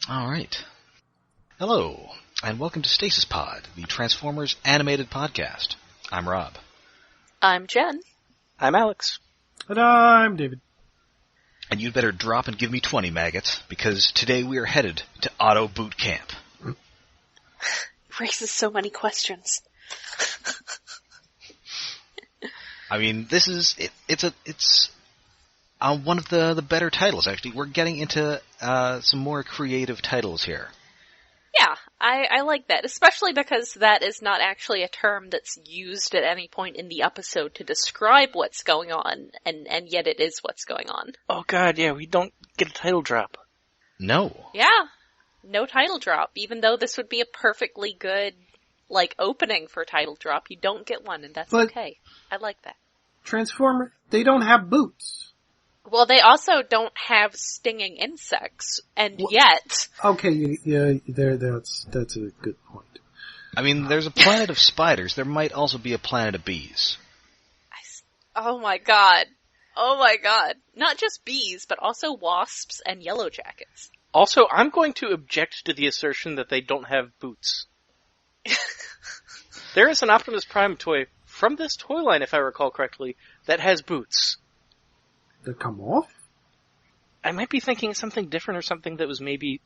All right. Hello, and welcome to Stasis Pod, the Transformers animated podcast. I'm Rob. I'm Jen. I'm Alex. And I'm David. And you'd better drop and give me 20 maggots, because today we are headed to Autoboot Camp. Raises so many questions. I mean, this is it's one of the better titles. Actually, we're getting into some more creative titles here. Yeah, I like that, especially because that is not actually a term that's used at any point in the episode to describe what's going on, and yet it is what's going on. Oh god, yeah, we don't get a title drop. No. Yeah, no title drop, even though this would be a perfectly good, opening for title drop. You don't get one, and that's okay. I like that. Transformer, they don't have boots. Well, they also don't have stinging insects, and yet... Okay, yeah, that's a good point. I mean, there's a planet of spiders. There might also be a planet of bees. Oh my god. Oh my god. Not just bees, but also wasps and yellow jackets. Also, I'm going to object to the assertion that they don't have boots. There is an Optimus Prime toy from this toy line, if I recall correctly, that has boots. That come off? I might be thinking something different or something that was maybe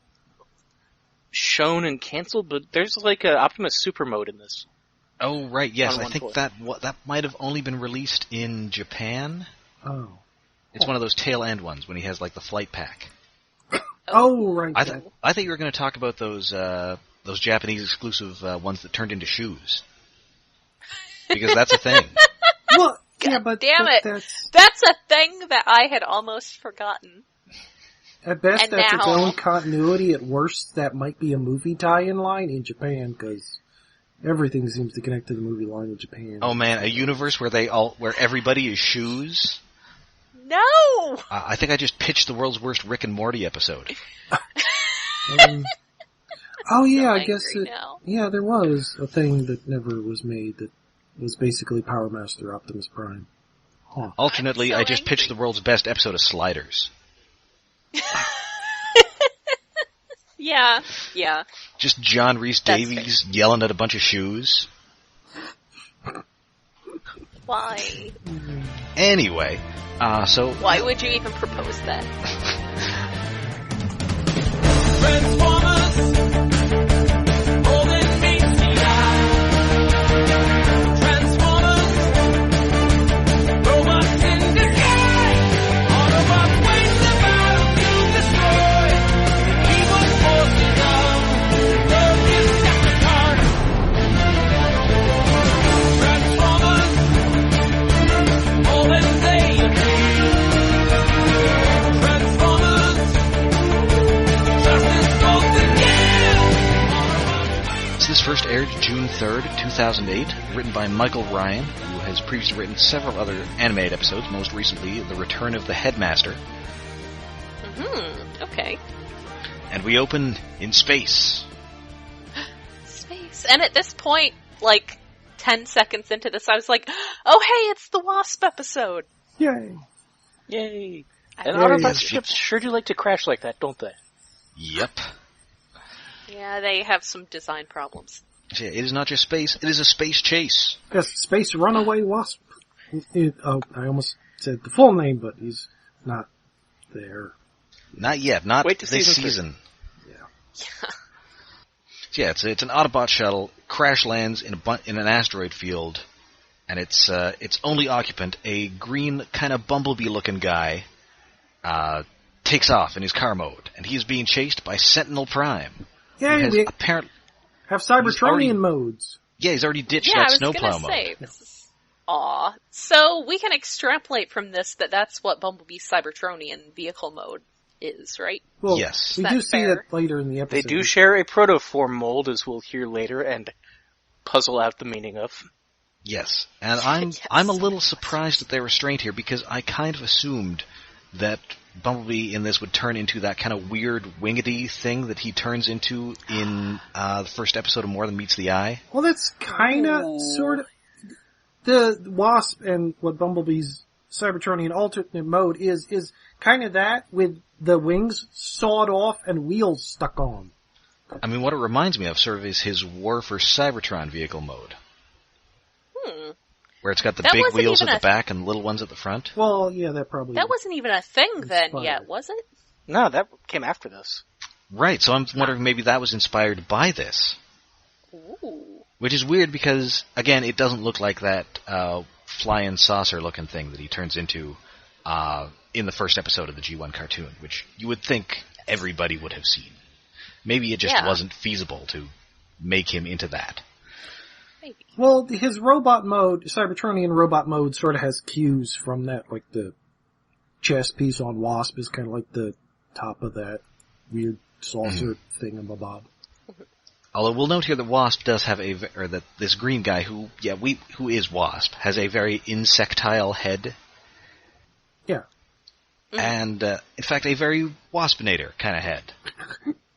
shown and canceled, but there's like a Optimus Super mode in this. Oh, right, yes. I think toy. that might have only been released in Japan. Oh. It's one of those tail end ones when he has, the flight pack. Oh, right. I think you were going to talk about those Japanese exclusive ones that turned into shoes. Because that's a thing. Well, yeah, but damn it. That's a thing that I had almost forgotten. At best, And that's now... its own continuity. At worst, that might be a movie tie-in line in Japan, because everything seems to connect to the movie line in Japan. Oh man, a universe where everybody is shoes? No! I think I just pitched the world's worst Rick and Morty episode. Oh yeah, I'm I guess angry now. yeah, there was a thing that never was made that was basically Power Master Optimus Prime. Huh. Alternately, So I just angry. pitched the world's best episode of Sliders. Yeah. Just John Rhys That's Davies yelling at a bunch of shoes. Why? Anyway, so... Why would you even propose that? Transformers, holding me Transformers, robots in disguise. Autobots wage the battle to destroy the evil forces of the Decepticons. Transformers, all in they This first aired June 3rd, 2008, written by Michael Ryan, who has previously written several other animated episodes, most recently The Return of the Headmaster. Okay. And we open in space. Space. And at this point, 10 seconds into this, I was like, oh hey, it's the Wasp episode! Yay! Yay! I And love Autobot it. ships sure do like to crash like that, don't they? Yep. Yeah, they have some design problems. Yeah, it is not just space, it is a space chase. Yes, Space Runaway Wasp. I almost said the full name, but he's not there. Not yet, not Wait till this season 3. Yeah. Yeah, it's an Autobot shuttle, crash lands in an asteroid field, and its only occupant, a green kind of Bumblebee-looking guy, takes off in his car mode, and he is being chased by Sentinel Prime. Yeah, we Apparently, have Cybertronian modes. Yeah, he's already ditched Yeah, that I was snowplow gonna say, mode. this is... Aw. So, we can extrapolate from this that that's what Bumblebee's Cybertronian vehicle mode is, right? Well, Yes. we Is do that see fair? that later in the episode. They do share a protoform mold, as we'll hear later, and puzzle out the meaning of. Yes, and Yes. I'm a little surprised at their restraint here, because I kind of assumed that Bumblebee in this would turn into that kind of weird wingedy thing that he turns into in the first episode of More Than Meets the Eye. Well, that's kind of, sort of, the Wasp and what Bumblebee's Cybertronian alternate mode is kind of that with the wings sawed off and wheels stuck on. I mean, what it reminds me of sort of is his War for Cybertron vehicle mode. Where it's got the That big wasn't wheels at even the back and little ones at the front. Well, yeah, that probably... That wasn't even a thing then Inspired. yet, was it? No, that came after this. Right, so I'm wondering if maybe that was inspired by this. Ooh. Which is weird because, again, it doesn't look like that flying saucer-looking thing that he turns into in the first episode of the G1 cartoon, which you would think everybody would have seen. Maybe it just wasn't feasible to make him into that. Maybe. Well, his robot mode, Cybertronian robot mode, sort of has cues from that, like the chest piece on Wasp is kind of like the top of that weird saucer thingamabob. Although we'll note here that Wasp does have that this green guy who is Wasp, has a very insectile head. Yeah. And, in fact, a very Waspinator kind of head.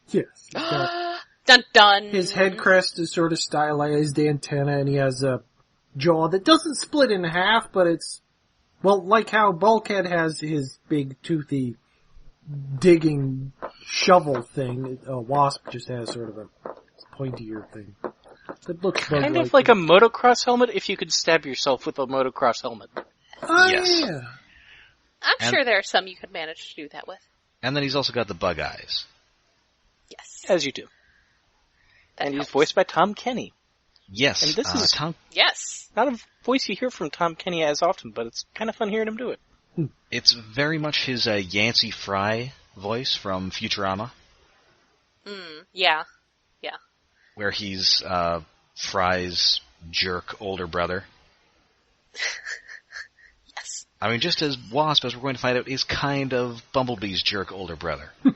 Yes. He's got- Dun dun! His head crest is sort of stylized antenna, and he has a jaw that doesn't split in half, but it's, well, like how Bulkhead has his big toothy digging shovel thing, Wasp just has sort of a pointier thing. That looks Kind of like a motocross helmet if you could stab yourself with a motocross helmet. Oh, Yes. yeah. I'm sure there are some you could manage to do that with. And then he's also got the bug eyes. Yes. As you do. That And he's helps. voiced by Tom Kenny. Yes, And this is- Tom. Yes. Not a voice you hear from Tom Kenny as often, but it's kind of fun hearing him do it. It's very much his Yancey Fry voice from Futurama, Yeah. where he's Fry's jerk older brother. Yes. I mean, just as Wasp, as we're going to find out, is kind of Bumblebee's jerk older brother. Yeah.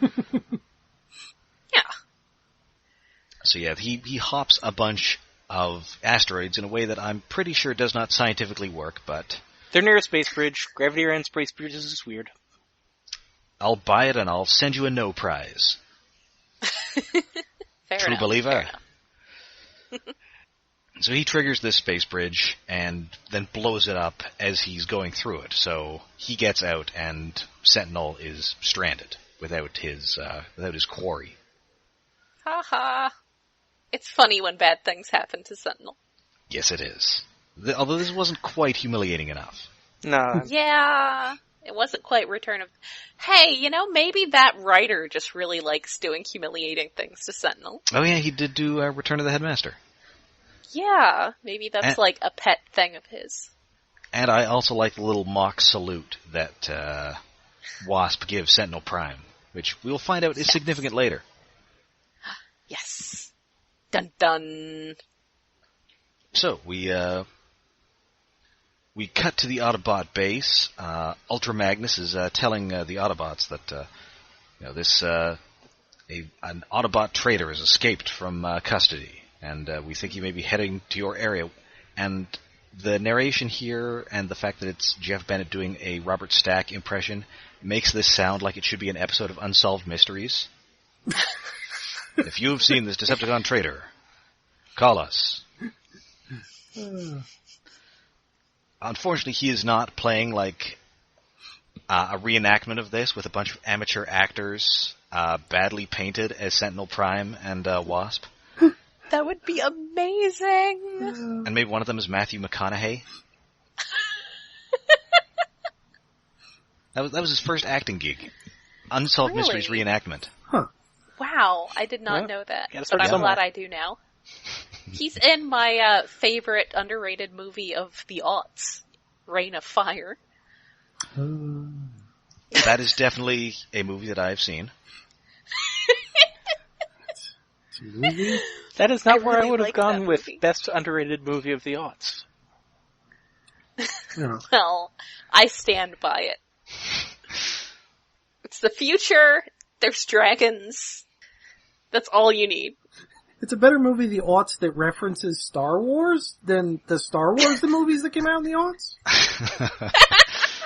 So yeah, he hops a bunch of asteroids in a way that I'm pretty sure does not scientifically work, but They're near a space bridge. Gravity around space bridges is weird. I'll buy it and I'll send you a no prize. Fair True enough. believer. Fair enough. So he triggers this space bridge and then blows it up as he's going through it. So he gets out and Sentinel is stranded without his quarry. Ha ha. It's funny when bad things happen to Sentinel. Yes, it is. Although this wasn't quite humiliating enough. No, Yeah. It wasn't quite Return of... Hey, maybe that writer just really likes doing humiliating things to Sentinel. Oh yeah, he did do Return of the Headmaster. Yeah, maybe that's And- like a pet thing of his. And I also like the little mock salute that Wasp gives Sentinel Prime, which we'll find out is significant later. Yes. Dun dun. So, we cut to the Autobot base. Ultra Magnus is telling the Autobots that an Autobot traitor has escaped from custody, and we think he may be heading to your area. And the narration here and the fact that it's Jeff Bennett doing a Robert Stack impression makes this sound like it should be an episode of Unsolved Mysteries. If you've seen this Decepticon traitor, call us. Unfortunately, he is not playing like a reenactment of this with a bunch of amateur actors badly painted as Sentinel Prime and Wasp. That would be amazing. And maybe one of them is Matthew McConaughey. That was his first acting gig. Unsolved Really? Mysteries reenactment. Wow, I did not Well, know that, gotta but start I'm somewhere. glad I do now. He's in my favorite underrated movie of the aughts, Reign of Fire. That is definitely a movie that I've seen. It's a movie. that is not I where I really would have like gone that with movie. best underrated movie of the aughts. Yeah. Well, I stand by it. It's the future, there's dragons. That's all you need. It's a better movie, the aughts, that references Star Wars than the Star Wars, the movies that came out in the aughts.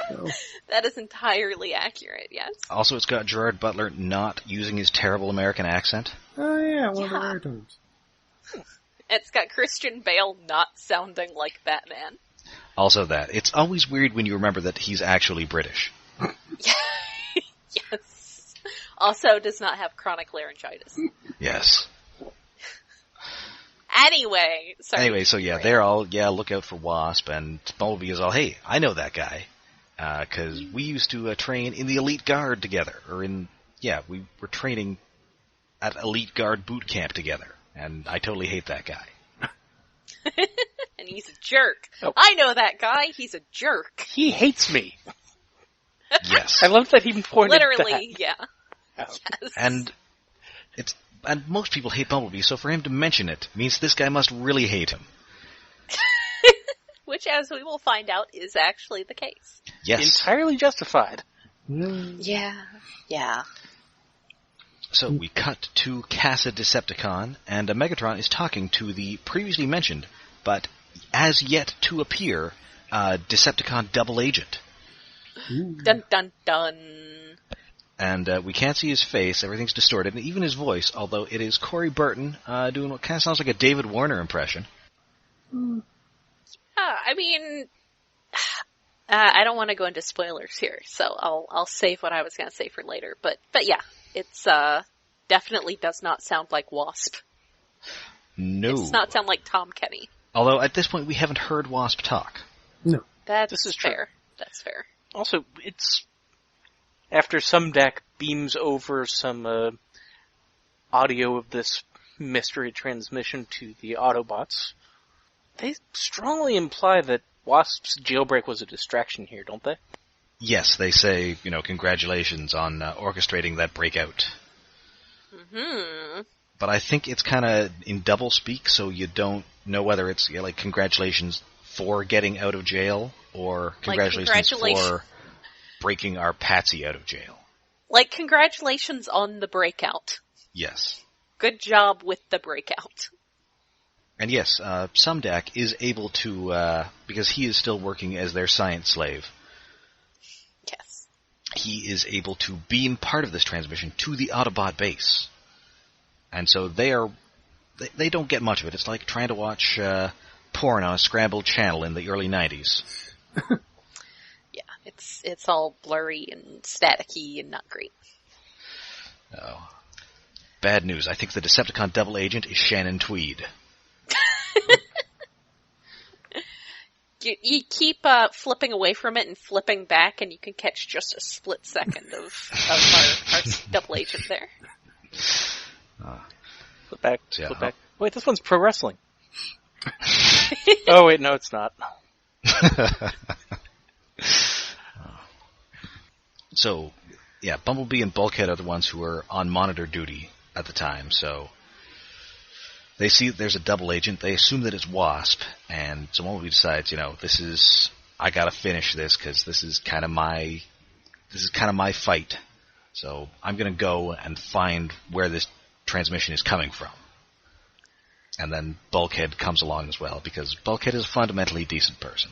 So, That is entirely accurate, yes. Also, it's got Gerard Butler not using his terrible American accent. oh yeah, one of the Yeah. rare times. It's got Christian Bale not sounding like Batman. Also that. It's always weird when you remember that he's actually British. Yes. Also does not have chronic laryngitis. Yes. Anyway, sorry. Anyway, so yeah, they're all, look out for Wasp, and Bumblebee is all, hey, I know that guy. Because we used to train in the Elite Guard together. We were training at Elite Guard boot camp together. And I totally hate that guy. And he's a jerk. Oh. I know that guy, he's a jerk. He hates me. Yes. I love that he pointed Literally, yeah. out. Yes. And most people hate Bumblebee, so for him to mention it means this guy must really hate him. Which, as we will find out, is actually the case. Yes. Entirely justified. Yeah. Yeah. So we cut to Casa Decepticon, and Megatron is talking to the previously mentioned, but as yet to appear, Decepticon double agent. Dun dun dun. And we can't see his face, everything's distorted, and even his voice, although it is Corey Burton doing what kind of sounds like a David Warner impression. I mean, I don't want to go into spoilers here, so I'll save what I was going to say for later. But yeah, it's definitely does not sound like Wasp. No. It does not sound like Tom Kenny. Although at this point we haven't heard Wasp talk. No. This is fair. That's fair. Also, it's after some deck beams over some audio of this mystery transmission to the Autobots. They strongly imply that Wasp's jailbreak was a distraction here, don't they? Yes, they say, congratulations on orchestrating that breakout. Mm-hmm. But I think it's kind of in double speak, so you don't know whether it's like congratulations for getting out of jail or congratulations for breaking our Patsy out of jail. Like, congratulations on the breakout. Yes. Good job with the breakout. And yes, Sumdak is able to, because he is still working as their science slave, Yes. he is able to beam part of this transmission to the Autobot base. And so they don't get much of it. It's like trying to watch porn on a scrambled channel in the early 90s. Yeah, it's all blurry and staticky and not great. Oh. Bad news. I think the Decepticon double agent is Shannon Tweed. You keep flipping away from it and flipping back, and you can catch just a split second of our double agent there. Flip back, Yeah. flip back. Wait, this one's pro wrestling. Oh, wait, no, it's not. So, yeah, Bumblebee and Bulkhead are the ones who are on monitor duty at the time, so they see there's a double agent, they assume that it's Wasp, and so Bumblebee decides, I gotta finish this, because this is kind of my fight. So I'm gonna go and find where this transmission is coming from. And then Bulkhead comes along as well, because Bulkhead is a fundamentally decent person.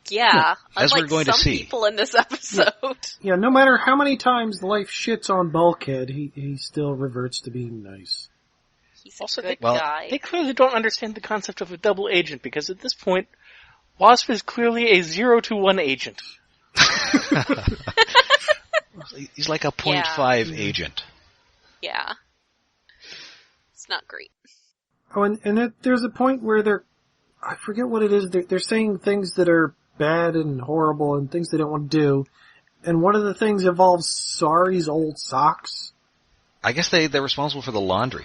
Yeah, as unlike we're going to some see. people in this episode. Yeah, no matter how many times life shits on Bulkhead, he still reverts to being nice. He's a Also, good well, guy. They clearly don't understand the concept of a double agent, because at this point, Wasp is clearly a 0-1 agent. He's like a 0.5 agent. Yeah. It's not great. Oh, and there's a point where I forget what it is, they're saying things that are bad and horrible and things they don't want to do, and one of the things involves Sari's old socks. I guess they're responsible for the laundry.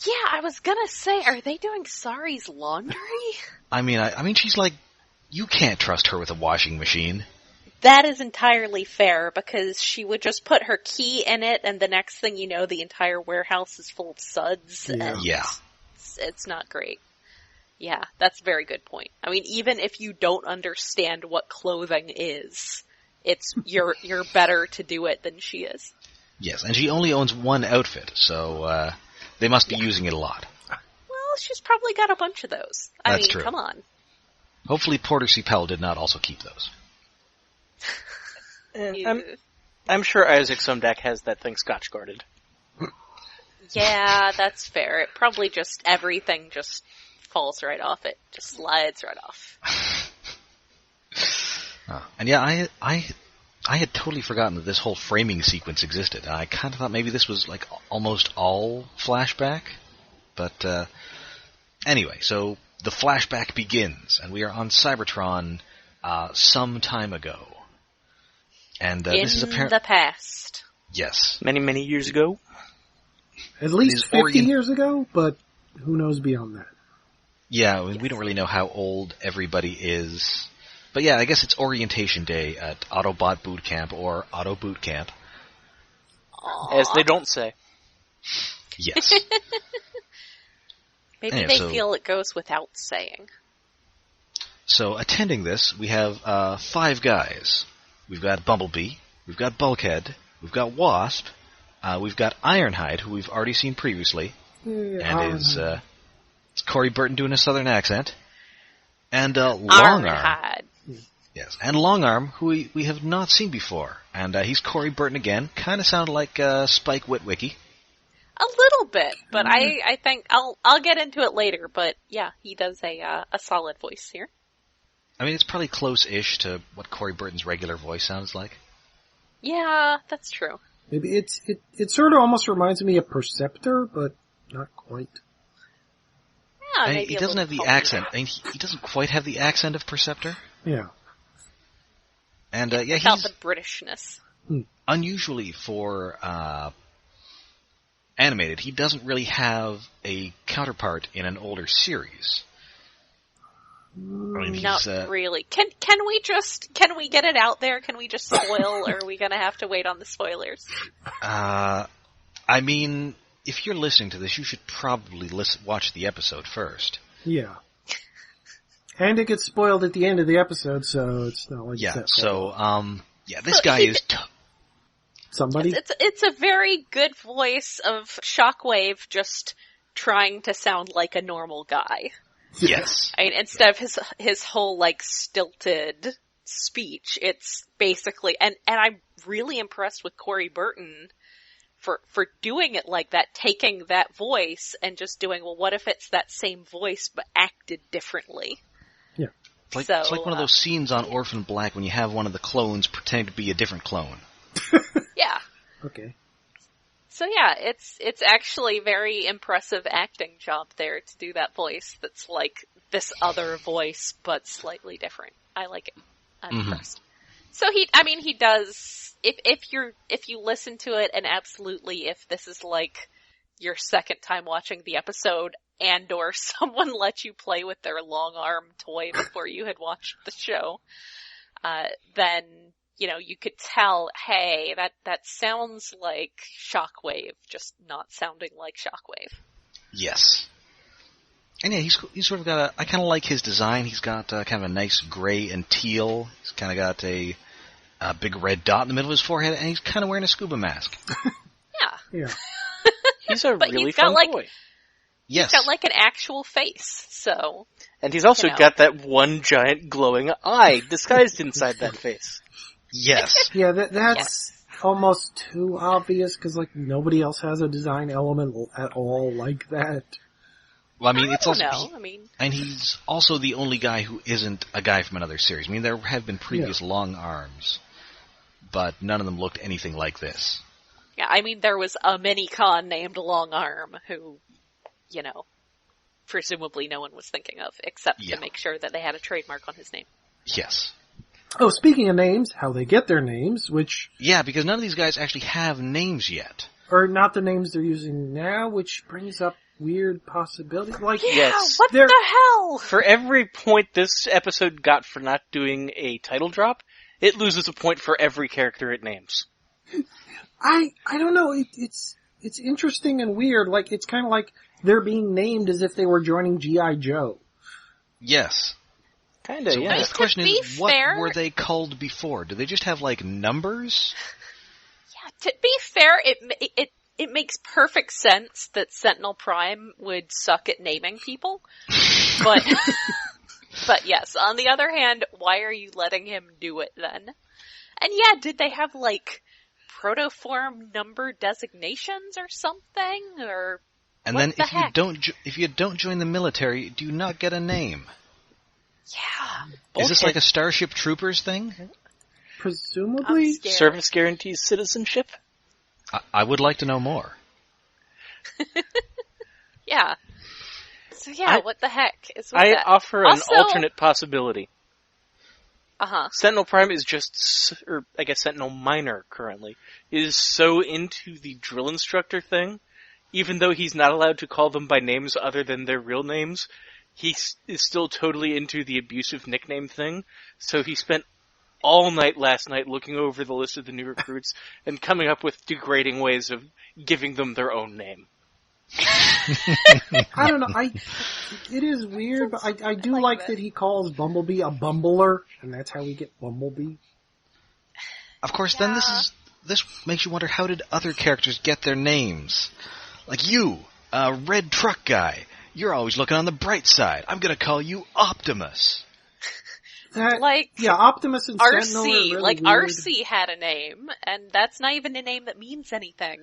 Yeah, I was gonna say, are they doing Sari's laundry? I mean, she's like, you can't trust her with a washing machine. That is entirely fair, because she would just put her key in it, and the next thing you know, the entire warehouse is full of suds, and Yeah. it's not great. Yeah, that's a very good point. I mean, even if you don't understand what clothing is, you're better to do it than she is. Yes, and she only owns one outfit, so they must be using it a lot. Well, she's probably got a bunch of those. I That's mean, true. come on. Hopefully Porter C. Powell did not also keep those. I'm sure Isaac Sumdak has that thing scotch guarded. Yeah, that's fair. It probably just, everything just falls right off it. Just slides right off. And yeah, I had totally forgotten that this whole framing sequence existed. I kind of thought maybe this was like almost all flashback. But anyway, so the flashback begins, and we are on Cybertron some time ago. And this is apparently the past. Yes. Many, many years ago. At least 50 years ago, but who knows beyond that. Yeah, we don't really know how old everybody is. But yeah, I guess it's orientation day at Autobot Boot Camp, or Autoboot Camp. Aww. As they don't say. Yes. Maybe Anyway, they so- feel it goes without saying. So attending this, we have 5 guys. We've got Bumblebee, we've got Bulkhead, we've got Wasp, we've got Ironhide, who we've already seen previously, and it's Corey Burton doing a southern accent, and Longarm. Ironhide. Yes, and Longarm, who we have not seen before, and he's Corey Burton again. Kind of sounded like Spike Witwicky. A little bit, but I think I'll get into it later. But yeah, he does a solid voice here. I mean, it's probably close-ish to what Corey Burton's regular voice sounds like. Yeah, that's true. Maybe it sort of almost reminds me of Perceptor, but not quite. Yeah, I mean, maybe he a doesn't have little the pulpier. accent. I mean, he doesn't quite have the accent of Perceptor. Yeah. And yeah, Without he's the Britishness. unusually for animated. He doesn't really have a counterpart in an older series. I mean, he's, Not really. Can we get it out there? Can we just spoil, or are we gonna have to wait on the spoilers? I mean, if you're listening to this, you should probably watch the episode first. Yeah. And it gets spoiled at the end of the episode, so it's not like Yeah. that So, this So guy he- is. somebody. It's a very good voice of Shockwave, just trying to sound like a normal guy. Yes. I mean, instead of his whole like stilted speech, it's basically and I'm really impressed with Corey Burton for doing it like that, taking that voice and just doing, well, what if it's that same voice but acted differently? Yeah. It's So, like one of those scenes on Orphan Black when you have one of the clones pretending to be a different clone. Yeah. Okay. So yeah, it's actually very impressive acting job there to do that voice that's like this other voice but slightly different. I like it. I'm impressed. So he does, if you listen to it, and absolutely if this is like your second time watching the episode and or someone let you play with their long arm toy before you had watched the show, then you could tell, hey, that sounds like Shockwave, just not sounding like Shockwave. Yes. And yeah, he's sort of got I kind of like his design. He's got kind of a nice gray and teal. He's kind of got a big red dot in the middle of his forehead, and he's kind of wearing a scuba mask. Yeah. Yeah. He's a But really he's got, fun like- boy. Yes. He's got like an actual face, so. And he's also got that one giant glowing eye disguised inside that face. Yes. Yeah, that's almost too obvious, because like nobody else has a design element at all like that. Well, I mean, I it's don't also know. I mean, and he's also the only guy who isn't a guy from another series. I mean, there have been previous long arms, but none of them looked anything like this. yeah, I mean, there was a mini-con named Long Arm who, presumably no one was thinking of, except Yeah. to make sure that they had a trademark on his name. Yes. Oh, speaking of names, how they get their names, which Yeah, because none of these guys actually have names yet. are not the names they're using now, which brings up weird possibilities. Like, Yes. What They're- the hell? For every point this episode got for not doing a title drop, it loses a point for every character it names. I don't know. It's interesting and weird. Like, it's kind of like they're being named as if they were joining G.I. Joe. Yes. Kinda, So yeah. the question To be is, what fair- were they called before? Do they just have, like, numbers? Yeah, to be fair, it makes perfect sense that Sentinel Prime would suck at naming people. But, but yes, on the other hand, why are you letting him do it then? And yeah, did they have like protoform number designations or something? Or And what then the if heck? you don't join the military, do you not get a name? Yeah. Is this like a Starship Troopers thing? Presumably? I'm scared. Service guarantees citizenship? I would like to know more. Yeah. So yeah, I- what the heck is with I that? offer Also- an alternate possibility. Uh-huh. Sentinel Prime is or I guess Sentinel Minor currently, is so into the drill instructor thing, even though he's not allowed to call them by names other than their real names, he is still totally into the abusive nickname thing, so he spent all night last night looking over the list of the new recruits and coming up with degrading ways of giving them their own name. I don't know. It is weird, but I do like that he calls Bumblebee a bumbler, and that's how we get Bumblebee. Of course, then this makes you wonder, how did other characters get their names? Like you, a red truck guy. You're always looking on the bright side. I'm gonna call you Optimus. Optimus and Sentinel are RC, really like weird. RC had a name, and that's not even a name that means anything.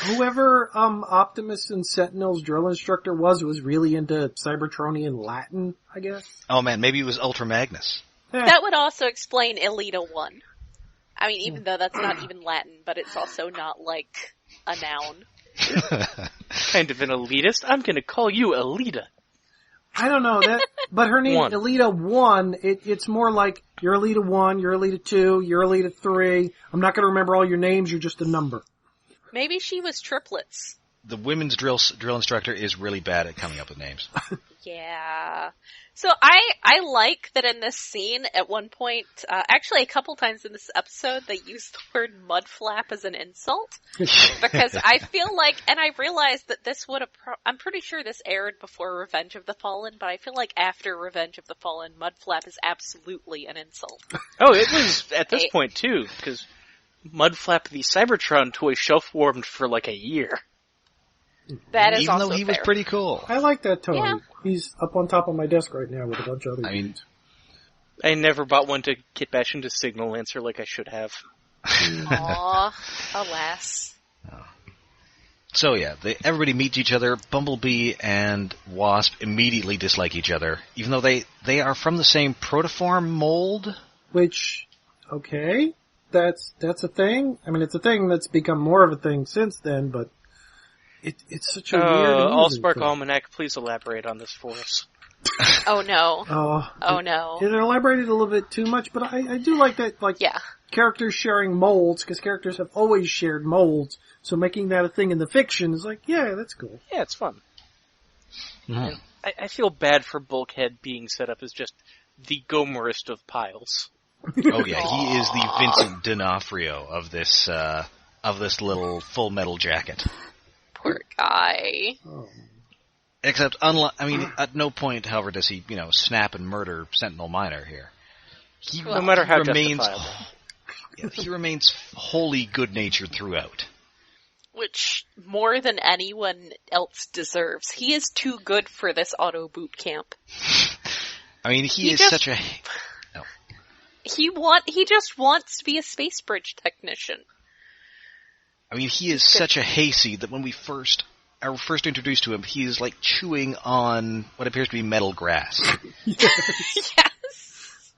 Whoever Optimus and Sentinel's drill instructor was really into Cybertronian Latin, I guess. Oh man, maybe it was Ultra Magnus. That would also explain Elita 1. I mean, even though that's not even Latin, but it's also not like a noun. Kind of an elitist. I'm gonna call you Elita. I don't know that, but her name One. Elita 1. It's more like you're Elita 1, you're Elita 2, you're Elita 3. I'm not going to remember all your names. You're just a number. Maybe she was triplets. The women's drill instructor is really bad at coming up with names. Yeah. So I like that in this scene, at one point, actually a couple times in this episode, they use the word mudflap as an insult. Because I feel like, and I realized that this would have, I'm pretty sure this aired before Revenge of the Fallen, but I feel like after Revenge of the Fallen, mudflap is absolutely an insult. Oh, it was at this point too, because Mudflap the Cybertron toy shelf-warmed for like a year. That is Even also though he fair. was pretty cool. I like that toy. Yeah. He's up on top of my desk right now with a bunch of other dudes. I never bought one to get bash into Signal Lancer like I should have. Aw, alas. So yeah, everybody meets each other. Bumblebee and Wasp immediately dislike each other, even though they are from the same protoform mold. Which, okay, that's a thing. I mean, it's a thing that's become more of a thing since then, but it's such a weird and Allspark thing. Almanac, please elaborate on this for us. Oh no. Oh no. It elaborated a little bit too much, but I do like that, Yeah. characters sharing molds, because characters have always shared molds, so making that a thing in the fiction is like, yeah, that's cool. Yeah, it's fun. Mm. I feel bad for Bulkhead being set up as just the Gomerist of piles. Oh yeah, he is the Vincent D'Onofrio of this little Full Metal Jacket. Poor guy. Oh. Except, at no point, however, does he, snap and murder Sentinel Minor here. No matter how remains, justifiable. he remains wholly good-natured throughout. Which, more than anyone else deserves. He is too good for this Autoboot Camp. I mean, he is just- such a... No. He just wants to be a space bridge technician. I mean, he is such a hayseed that when we are first introduced to him, he is like chewing on what appears to be metal grass. Yes.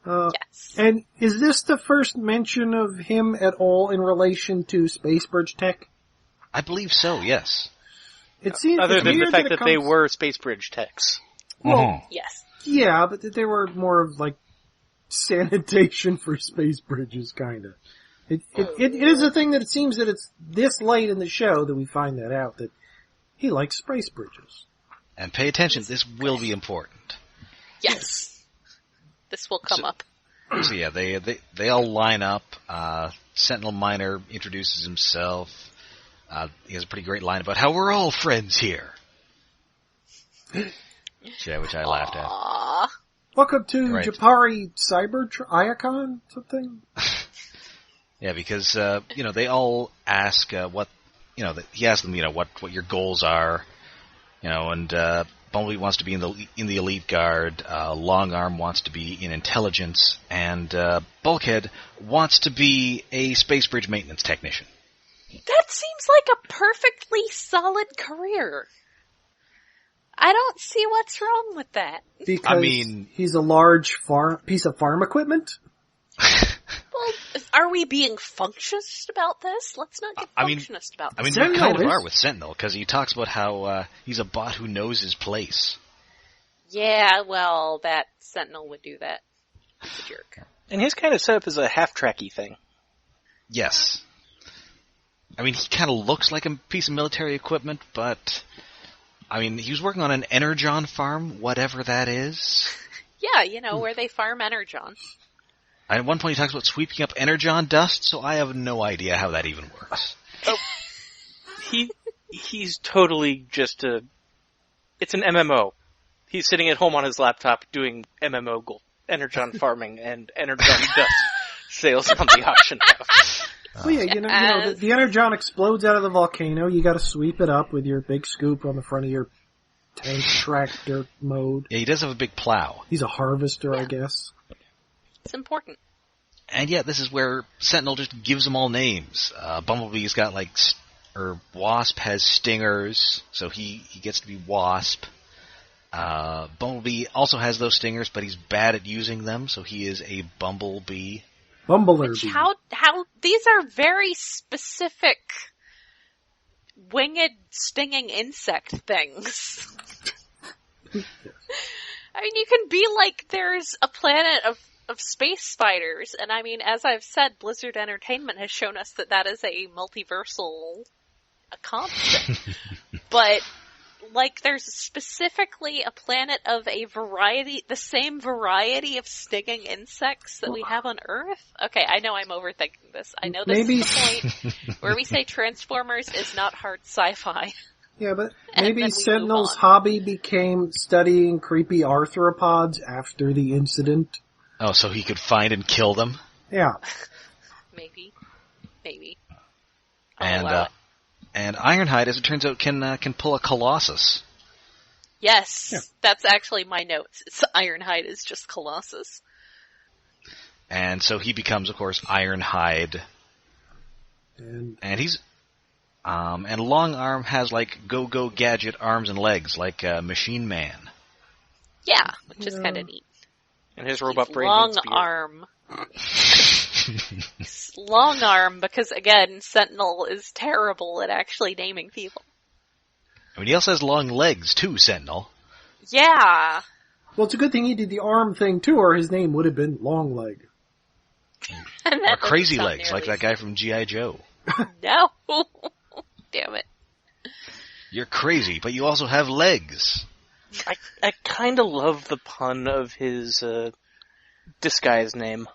Yes. And is this the first mention of him at all in relation to Space Bridge Tech? I believe so, yes. It seems Other it's than the weird fact it that they comes- were Space Bridge techs. Well, Yes. yeah, but they were more of like sanitation for space bridges, kind of. It is a thing that it seems that it's this late in the show that we find that out, that he likes space bridges. And pay attention, this will be important. Yes. This will come up. So yeah, they all line up. Sentinel Minor introduces himself. He has a pretty great line about how we're all friends here. Yeah, which I laughed at. Aww. Welcome to Right. Japari Iacon something? Yeah, because, they all ask, he asks them, what your goals are, and, Bumblebee wants to be in the Elite Guard, Long Arm wants to be in Intelligence, and, Bulkhead wants to be a space bridge maintenance technician. That seems like a perfectly solid career. I don't see what's wrong with that. Because he's a large piece of farm equipment? Well, are we being functionist about this? Let's not get functionist about this. I mean, we Sentinel kind of is. are with Sentinel, because he talks about how he's a bot who knows his place. Yeah, well, that Sentinel would do that. He's a jerk. And his kind of setup is a half-tracky thing. Yes. I mean, he kind of looks like a piece of military equipment, but... I mean, he was working on an Energon farm, whatever that is. Yeah, where they farm Energon. And at one point he talks about sweeping up Energon dust, so I have no idea how that even works. He's totally just it's an MMO. He's sitting at home on his laptop doing MMO Energon farming and Energon dust sales on the auction house. Well, yeah, the Energon explodes out of the volcano. You got to sweep it up with your big scoop on the front of your tank tractor mode. Yeah, he does have a big plow. He's a harvester, I guess. It's important. And yet, this is where Sentinel just gives them all names. Bumblebee's got Wasp has stingers, so he gets to be Wasp. Bumblebee also has those stingers, but he's bad at using them, so he is a Bumblebee. Bumblebee. How these are very specific winged stinging insect things. I mean, you can be like, there's a planet of space spiders, and I mean, as I've said, Blizzard Entertainment has shown us that is a multiversal concept. But, there's specifically a planet of the same variety of stinging insects that we have on Earth? Okay, I know I'm overthinking this. I know this is the point where we say Transformers is not hard sci-fi. Yeah, but And then maybe we Sentinel's move on. hobby became studying creepy arthropods after the incident. Oh, so he could find and kill them? Yeah. Maybe. I'll allow it. And Ironhide, as it turns out, can pull a Colossus. Yes, Yeah. that's actually my notes. It's Ironhide is just Colossus. And so he becomes, of course, Ironhide. And he's... and Long Arm has, go-go gadget arms and legs, like Machine Man. Yeah, which is kind of neat. And his robot brain Long needs beer. arm. Long arm, because again, Sentinel is terrible at actually naming people. I mean, he also has long legs, too, Sentinel. Yeah. Well, it's a good thing he did the arm thing, too, or his name would have been Longleg. And Or that Crazy doesn't sound Legs, like nearly- that guy from G.I. Joe. No. Damn it. You're crazy, but you also have legs. I kind of love the pun of his disguise name.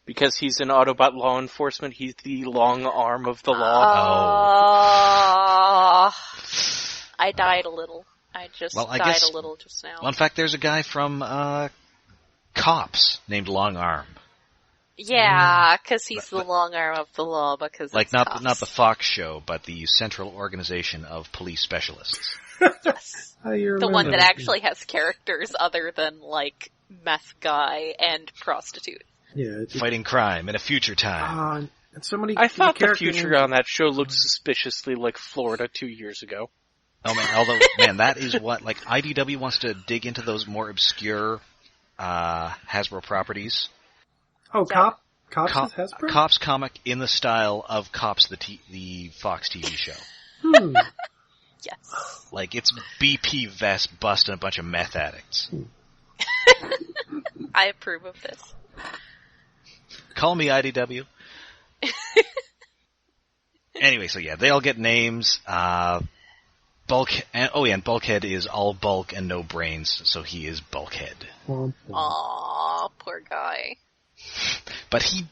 Because he's an Autobot law enforcement, he's the long arm of the law. I died a little. I died a little just now. Well, in fact, there's a guy from Cops named Long Arm. Yeah, because he's the long arm of the law, because Like, it's not cops. the Fox show, but the Central Organization of Police Specialists. Yes. How you The one remember that actually has characters other than, meth guy and prostitute. Yeah. Fighting crime in a future time. And somebody. I thought the character future named- on that show looked suspiciously like Florida 2 years ago. Oh man, that is what, IDW wants to dig into those more obscure, Hasbro properties. Oh, Yeah. Cops is Hasbro? Cops comic in the style of Cops, the Fox TV show. Yes. It's BP vest busting a bunch of meth addicts. I approve of this. Call me IDW. Anyway, so yeah, they all get names. And Bulkhead is all bulk and no brains, so he is Bulkhead. Womp womp. Aw, poor guy. But he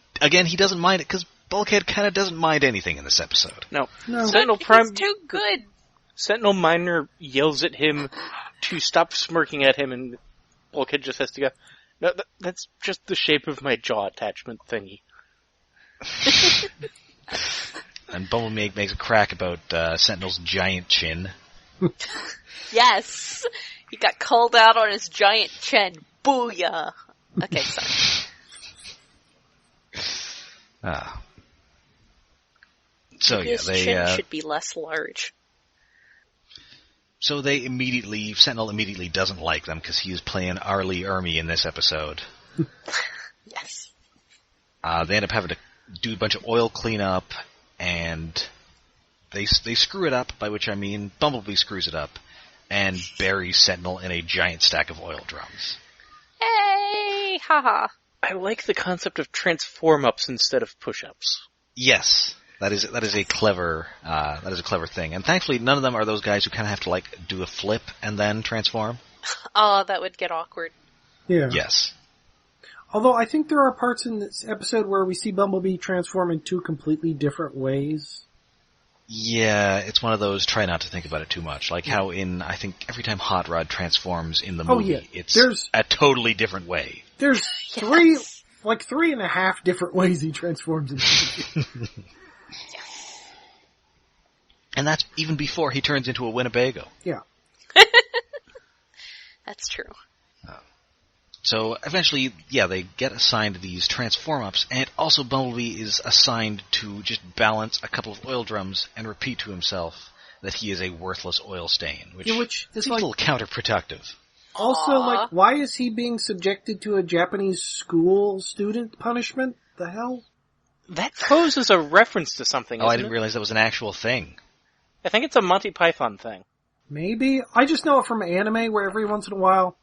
doesn't mind it, because Bulkhead kind of doesn't mind anything in this episode. No. No. Sentinel He's Prime, too good. Sentinel Minor yells at him to stop smirking at him, and Bulkhead just has to go, no, that's just the shape of my jaw attachment thingy. And Bumblebee makes a crack about Sentinel's giant chin. Yes! He got called out on his giant chin. Booyah! Okay, sorry. So yeah, His chin they should be less large. so Sentinel immediately doesn't like them because he is playing Arlie Ermy in this episode. Yes. They end up having to do a bunch of oil cleanup, and they screw it up, by which I mean Bumblebee screws it up, and buries Sentinel in a giant stack of oil drums. Hey! Haha. I like the concept of transform-ups instead of push-ups. Yes, that is a clever thing, and thankfully none of them are those guys who kind of have to like do a flip and then transform. Oh, that would get awkward. Yeah. Yes. Although I think there are parts in this episode where we see Bumblebee transform in two completely different ways. Yeah, it's one of those try not to think about it too much. Like how I think every time Hot Rod transforms in the movie, it's a totally different way. There's three and a half different ways he transforms in the movie. And that's even before he turns into a Winnebago. Yeah. That's true. So eventually, they get assigned these transform-ups, and also Bumblebee is assigned to just balance a couple of oil drums and repeat to himself that he is a worthless oil stain, which is like, a little counterproductive. Also, why is he being subjected to a Japanese school student punishment? The hell? That poses a reference to something, I didn't realize that was an actual thing. I think it's a Monty Python thing. Maybe. I just know it from anime where every once in a while...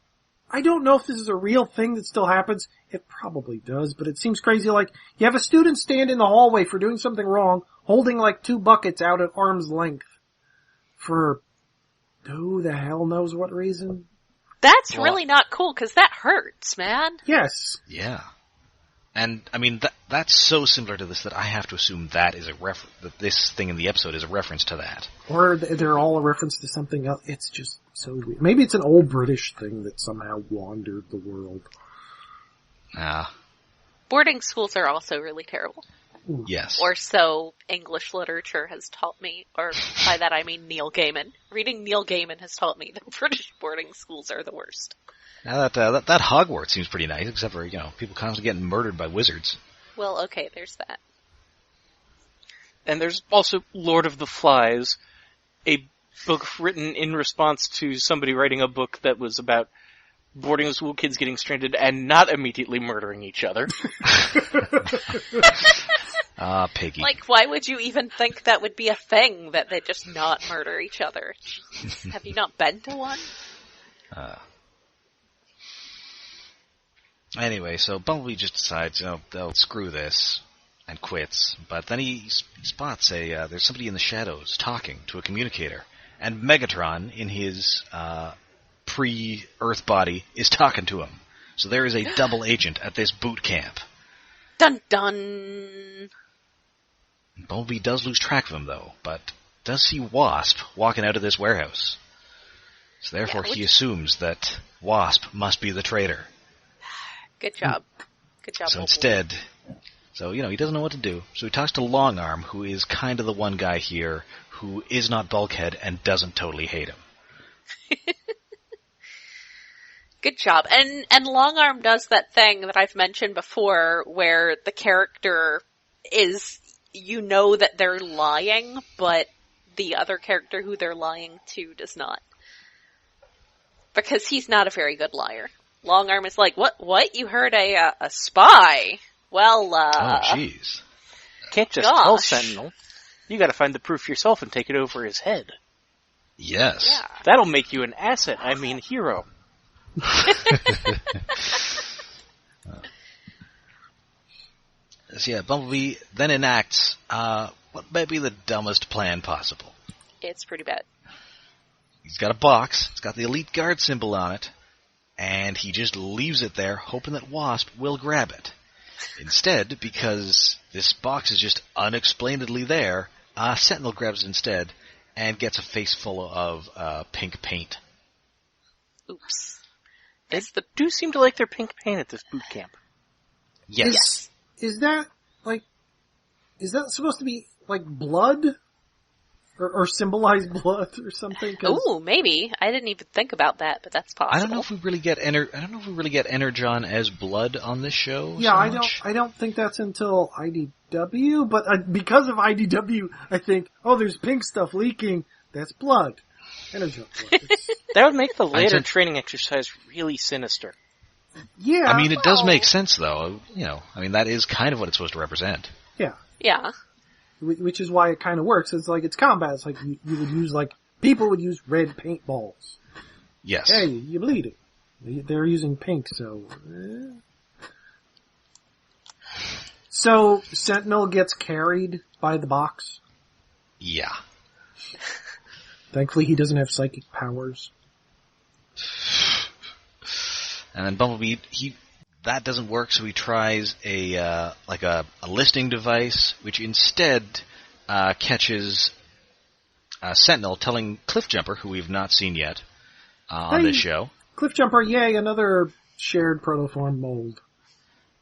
I don't know if this is a real thing that still happens. It probably does, but it seems crazy. Like, you have a student stand in the hallway for doing something wrong, holding like 2 buckets out at arm's length. For who the hell knows what reason? That's really not cool, because that hurts, man. Yes. Yeah. And, I mean, that's so similar to this that I have to assume that this thing in the episode is a reference to that. Or they're all a reference to something else. It's just so weird. Maybe it's an old British thing that somehow wandered the world. Boarding schools are also really terrible. Ooh. Yes. Or so English literature has taught me, or by that I mean Neil Gaiman. Reading Neil Gaiman has taught me that British boarding schools are the worst. Now that Hogwarts seems pretty nice, except for, people constantly getting murdered by wizards. Well, okay, there's that. And there's also Lord of the Flies, a book written in response to somebody writing a book that was about boarding school kids getting stranded and not immediately murdering each other. Piggy. Like, why would you even think that would be a thing, that they just not murder each other? Have you not been to one? Anyway, so Bumblebee just decides, they'll screw this, and quits. But then he spots there's somebody in the shadows talking to a communicator. And Megatron, in his pre-Earth body, is talking to him. So there is a double agent at this boot camp. Dun dun! Bumblebee does lose track of him, though, but does see Wasp walking out of this warehouse. So therefore he assumes that Wasp must be the traitor. Good job. Good job. So instead, he doesn't know what to do. So he talks to Longarm, who is kind of the one guy here who is not Bulkhead and doesn't totally hate him. Good job. And Longarm does that thing that I've mentioned before where the character is, that they're lying, but the other character who they're lying to does not. Because he's not a very good liar. Longarm is like, what? You heard a spy? Well, oh, jeez. Can't just tell Sentinel. You gotta find the proof yourself and take it over his head. Yes. Yeah. That'll make you an asset, hero. So yeah, Bumblebee then enacts what might be the dumbest plan possible. It's pretty bad. He's got a box, it's got the Elite Guard symbol on it, and he just leaves it there, hoping that Wasp will grab it. Instead, because this box is just unexplainedly there, Sentinel grabs it instead, and gets a face full of pink paint. Oops. They do seem to like their pink paint at this boot camp. Yes. Is that supposed to be, like, blood? Or symbolize blood or something? Ooh, maybe. I didn't even think about that, but that's possible. I don't know if we really get Energon as blood on this show. Yeah, I don't think that's until IDW, but because of IDW, I think, there's pink stuff leaking. That's blood. Energon blood. That would make the later training exercise really sinister. Yeah. I mean, it does well- make sense, though. You know, I mean, that is kind of what it's supposed to represent. Yeah. Yeah. Which is why it kind of works. It's like, it's combat. It's like you would use, like, people would use red paintballs. Yes. Hey, you bleed it. They're using pink, so... So, Sentinel gets carried by the box. Yeah. Thankfully, he doesn't have psychic powers. And then Bumblebee, that doesn't work, so he tries a listing device, which instead catches Sentinel telling Cliffjumper, who we've not seen yet on Hey. this show. Cliffjumper, yay, another shared protoform mold.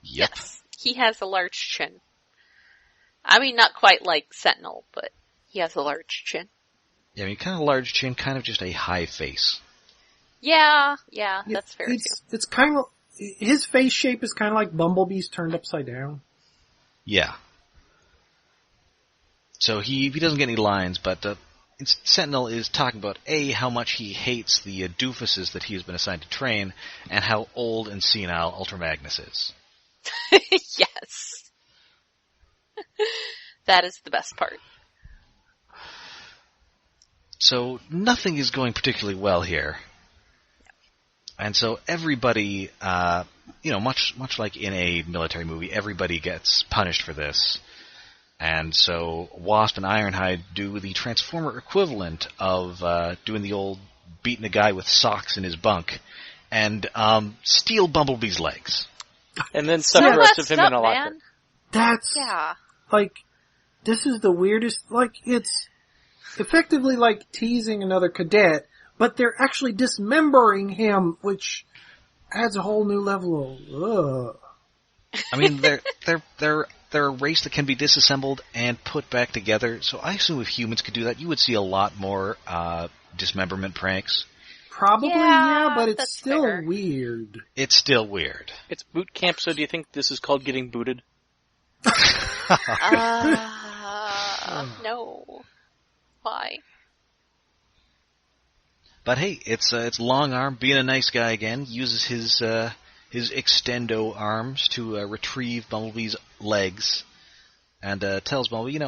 Yep. Yes. He has a large chin. I mean, not quite like Sentinel, but he has a large chin. Yeah, I mean, kind of large chin, kind of just a high face. Yeah, that's fair too. It's kind of, his face shape is kind of like Bumblebee's turned upside down. Yeah. So he doesn't get any lines, but Sentinel is talking about how much he hates the doofuses that he has been assigned to train, and how old and senile Ultra Magnus is. Yes. That is the best part. So nothing is going particularly well here. And so everybody, much like in a military movie, everybody gets punished for this. And so Wasp and Ironhide do the Transformer equivalent of doing the old beating a guy with socks in his bunk, and steal Bumblebee's legs. And then stuff the rest of him in a locker. Man. That's, Yeah. like, this is the weirdest, like, it's effectively like teasing another cadet, but they're actually dismembering him, which adds a whole new level of, I mean, they're a race that can be disassembled and put back together. So I assume if humans could do that, you would see a lot more dismemberment pranks. Probably, Yeah, but it's that's still fair. weird. It's still weird. It's boot camp, so do you think this is called getting booted? No. Why? But hey, it's Long Arm being a nice guy again. Uses his extendo arms to retrieve Bumblebee's legs, and tells Bumblebee,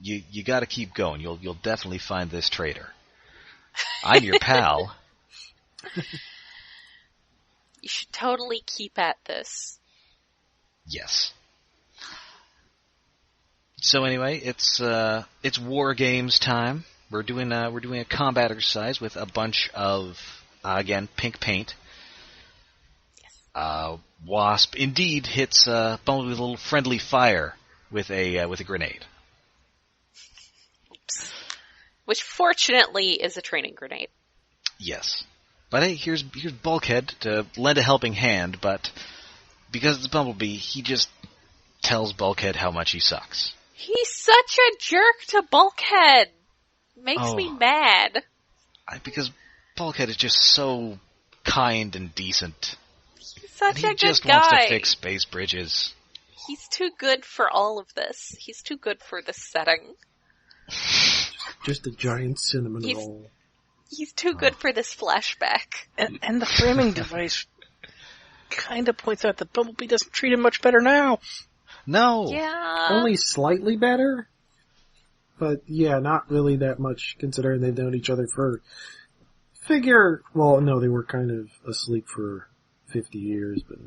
you got to keep going. You'll definitely find this traitor. I'm your pal. You should totally keep at this. Yes. So anyway, it's War Games time. We're doing a combat exercise with a bunch of again pink paint. Wasp indeed hits Bumblebee with a little friendly fire with a grenade. Oops. Which fortunately is a training grenade. Yes. But hey, here's Bulkhead to lend a helping hand, but because it's Bumblebee, he just tells Bulkhead how much he sucks. He's such a jerk to Bulkhead. Makes me mad. Because Bulkhead is just so kind and decent. He's such And he a good just guy. wants to fix space bridges. He's too good for all of this. He's too good for this setting. Just a giant cinnamon He's- roll. He's too good for this flashback. And the framing device kind of points out that Bumblebee doesn't treat him much better now. No. Yeah. Only slightly better, but yeah, not really that much considering they've known each other for, well, no, they were kind of asleep for 50 years, but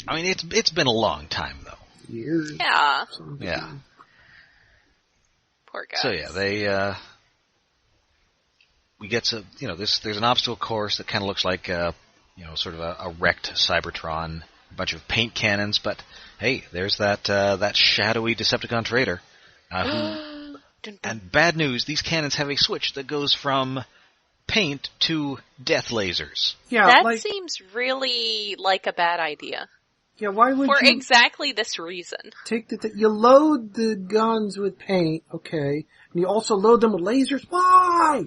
I mean, it's been a long time though. years. Yeah. Something. Yeah. Poor guy. So yeah, we get to there's an obstacle course that kind of looks like sort of a wrecked Cybertron, a bunch of paint cannons, but hey, there's that shadowy Decepticon traitor. Dun, dun. And bad news, these cannons have a switch that goes from paint to death lasers. Yeah, That like, seems really like a bad idea. yeah, why would For you exactly this reason. take you load the guns with paint, okay, and you also load them with lasers? Why?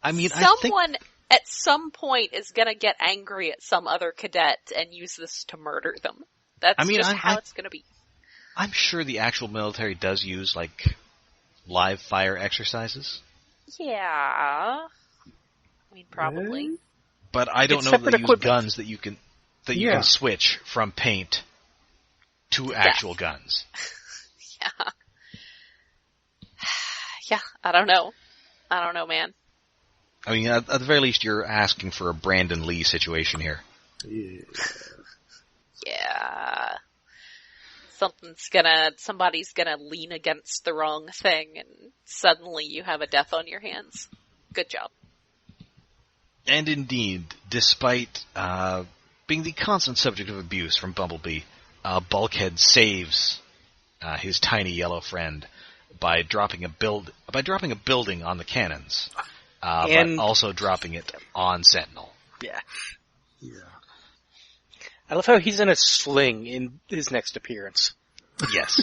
I mean, I think Someone at some point is gonna get angry at some other cadet and use this to murder them. That's just how it's gonna be. I'm sure the actual military does use like live fire exercises, Yeah. I mean, probably. but I don't It's know that separate they use equipment. guns that you can. that you Yeah. can switch from paint to actual guns. Yeah. Yeah, I don't know, man. I mean, at the very least, you're asking for a Brandon Lee situation here. Yeah. Yeah. Somebody's gonna lean against the wrong thing and suddenly you have a death on your hands. Good job. And indeed, despite being the constant subject of abuse from Bumblebee, Bulkhead saves his tiny yellow friend by dropping a building on the cannons, but also dropping it on Sentinel. Yeah. Yeah. I love how he's in a sling in his next appearance. Yes.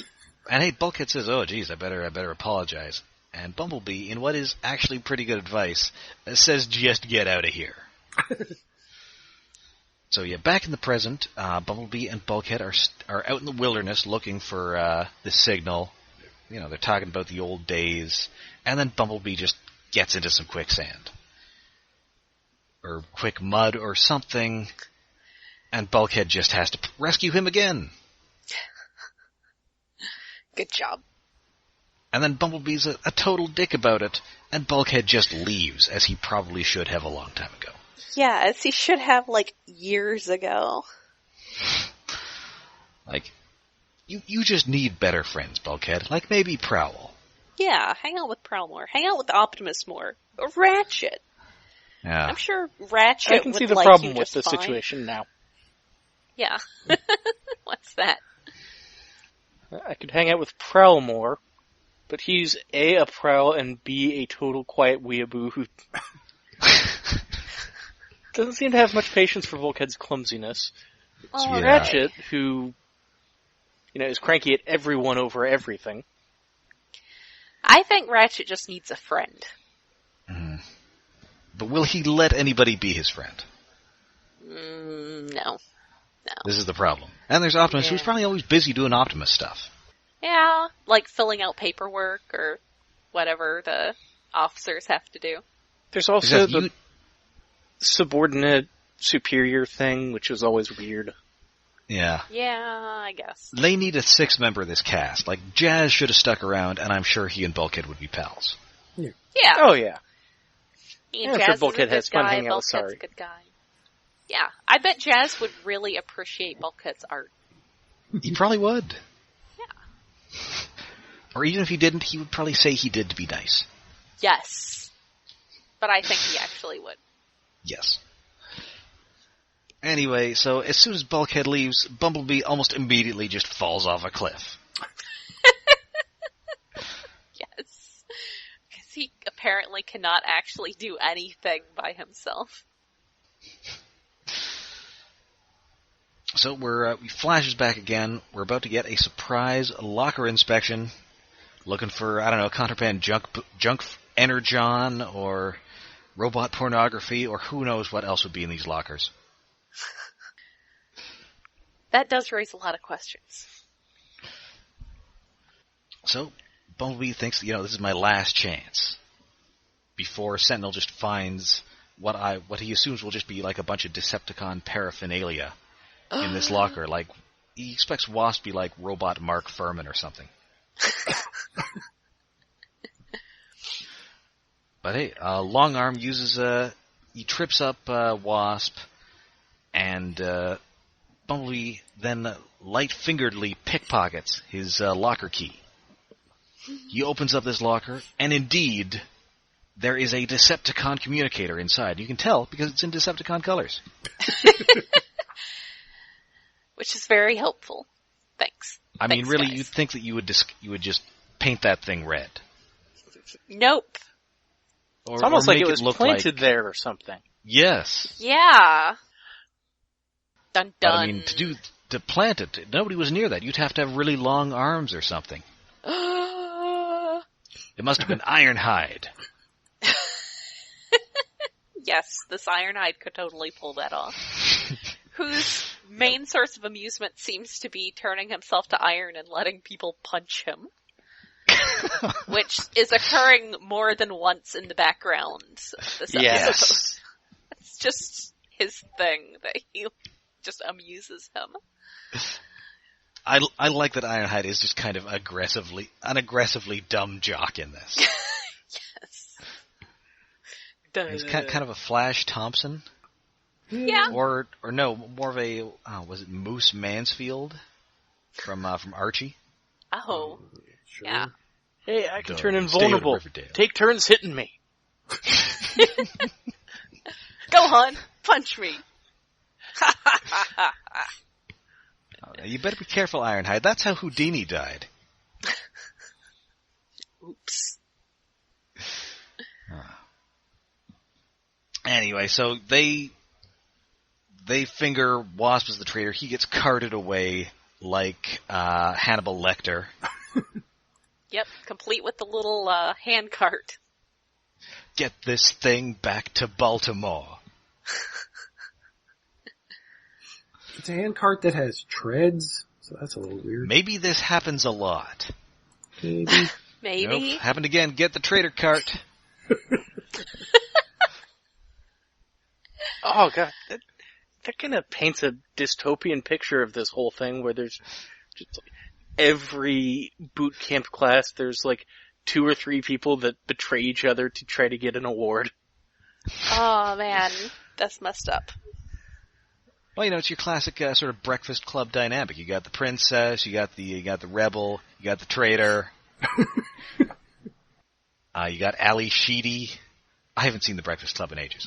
And hey, Bulkhead says, "Oh, geez, I better apologize." And Bumblebee, in what is actually pretty good advice, says, "Just get out of here." So yeah, back in the present, Bumblebee and Bulkhead are out in the wilderness looking for the signal. You know, they're talking about the old days, and then Bumblebee just gets into some quicksand. Or quick mud or something, and Bulkhead just has to rescue him again. Good job. And then Bumblebee's a total dick about it, and Bulkhead just leaves, as he probably should have a long time ago. Yeah, as he should have, years ago. Like, you just need better friends, Bulkhead. Like maybe Prowl. Yeah, hang out with Prowl more. Hang out with Optimus more. Or Ratchet. Yeah. I'm sure Ratchet I can would see the like problem you with just the fine. situation now. Yeah. What's that? I could hang out with Prowl more, but he's A, a Prowl, and B, a total quiet weeaboo who doesn't seem to have much patience for Bulkhead's clumsiness. Oh, Yeah. Ratchet, who, is cranky at everyone over everything. I think Ratchet just needs a friend. Mm. But will he let anybody be his friend? No. This is the problem. And there's Optimus, who's probably always busy doing Optimus stuff. Yeah, like filling out paperwork or whatever the officers have to do. There's also Except the subordinate superior thing, which is always weird. Yeah. Yeah, I guess. They need a sixth member of this cast. Like, Jazz should have stuck around, and I'm sure he and Bulkhead would be pals. Yeah. Oh, yeah. And I'm Jazz sure is Bulkhead a good has fun guy, hanging out with Bulkhead's Sari. a good guy. Yeah, I bet Jazz would really appreciate Bulkhead's art. He probably would. Yeah. Or even if he didn't, he would probably say he did to be nice. Yes. But I think he actually would. Yes. Anyway, so as soon as Bulkhead leaves, Bumblebee almost immediately just falls off a cliff. Yes. Because he apparently cannot actually do anything by himself. So we flashes back again. We're about to get a surprise locker inspection, looking for, I don't know, contraband junk energon or robot pornography or who knows what else would be in these lockers. That does raise a lot of questions. So Bumblebee thinks, this is my last chance before Sentinel just finds what he assumes will just be like a bunch of Decepticon paraphernalia in this locker. Like, he expects Wasp to be like Robot Mark Furman or something. But hey, Long Arm he trips up Wasp, and Bumblebee then light-fingeredly pickpockets his locker key. He opens up this locker, and indeed, there is a Decepticon communicator inside. You can tell because it's in Decepticon colors. Which is very helpful. Thanks. I mean, Thanks, really, guys. you'd think that you would just paint that thing red. Nope. Or, It's almost or like make it was look planted like, there or something. Yes. Yeah. Dun But, dun. I mean, to plant it, nobody was near that. You'd have to have really long arms or something. It must have been Ironhide. Yes, this Ironhide could totally pull that off. Whose main source of amusement seems to be turning himself to iron and letting people punch him. Which is occurring more than once in the background of this episode. Yes. It's just his thing that he just amuses him. I like that Ironhide is just kind of an aggressively dumb jock in this. Yes. He's kind of a Flash Thompson. Yeah. Or no, more of a, was it Moose Mansfield from Archie? Oh. Sure. Yeah. Hey, I can The turn state of invulnerable. Riverdale. Take turns hitting me. Go on, punch me. You better be careful, Ironhide. That's how Houdini died. Oops. Anyway, so they finger Wasp as the traitor. He gets carted away like Hannibal Lecter. Yep, complete with the little hand cart. Get this thing back to Baltimore. It's a handcart that has treads, so that's a little weird. Maybe this happens a lot. Maybe. Maybe. Nope. Happened again. Get the traitor cart. Oh god, that kind of paints a dystopian picture of this whole thing where there's just like, every boot camp class, there's like 2 or 3 people that betray each other to try to get an award. Oh man, that's messed up. Well, it's your classic sort of Breakfast Club dynamic. You got the princess, you got the rebel, you got the traitor. You got Ali Sheedy. I haven't seen the Breakfast Club in ages.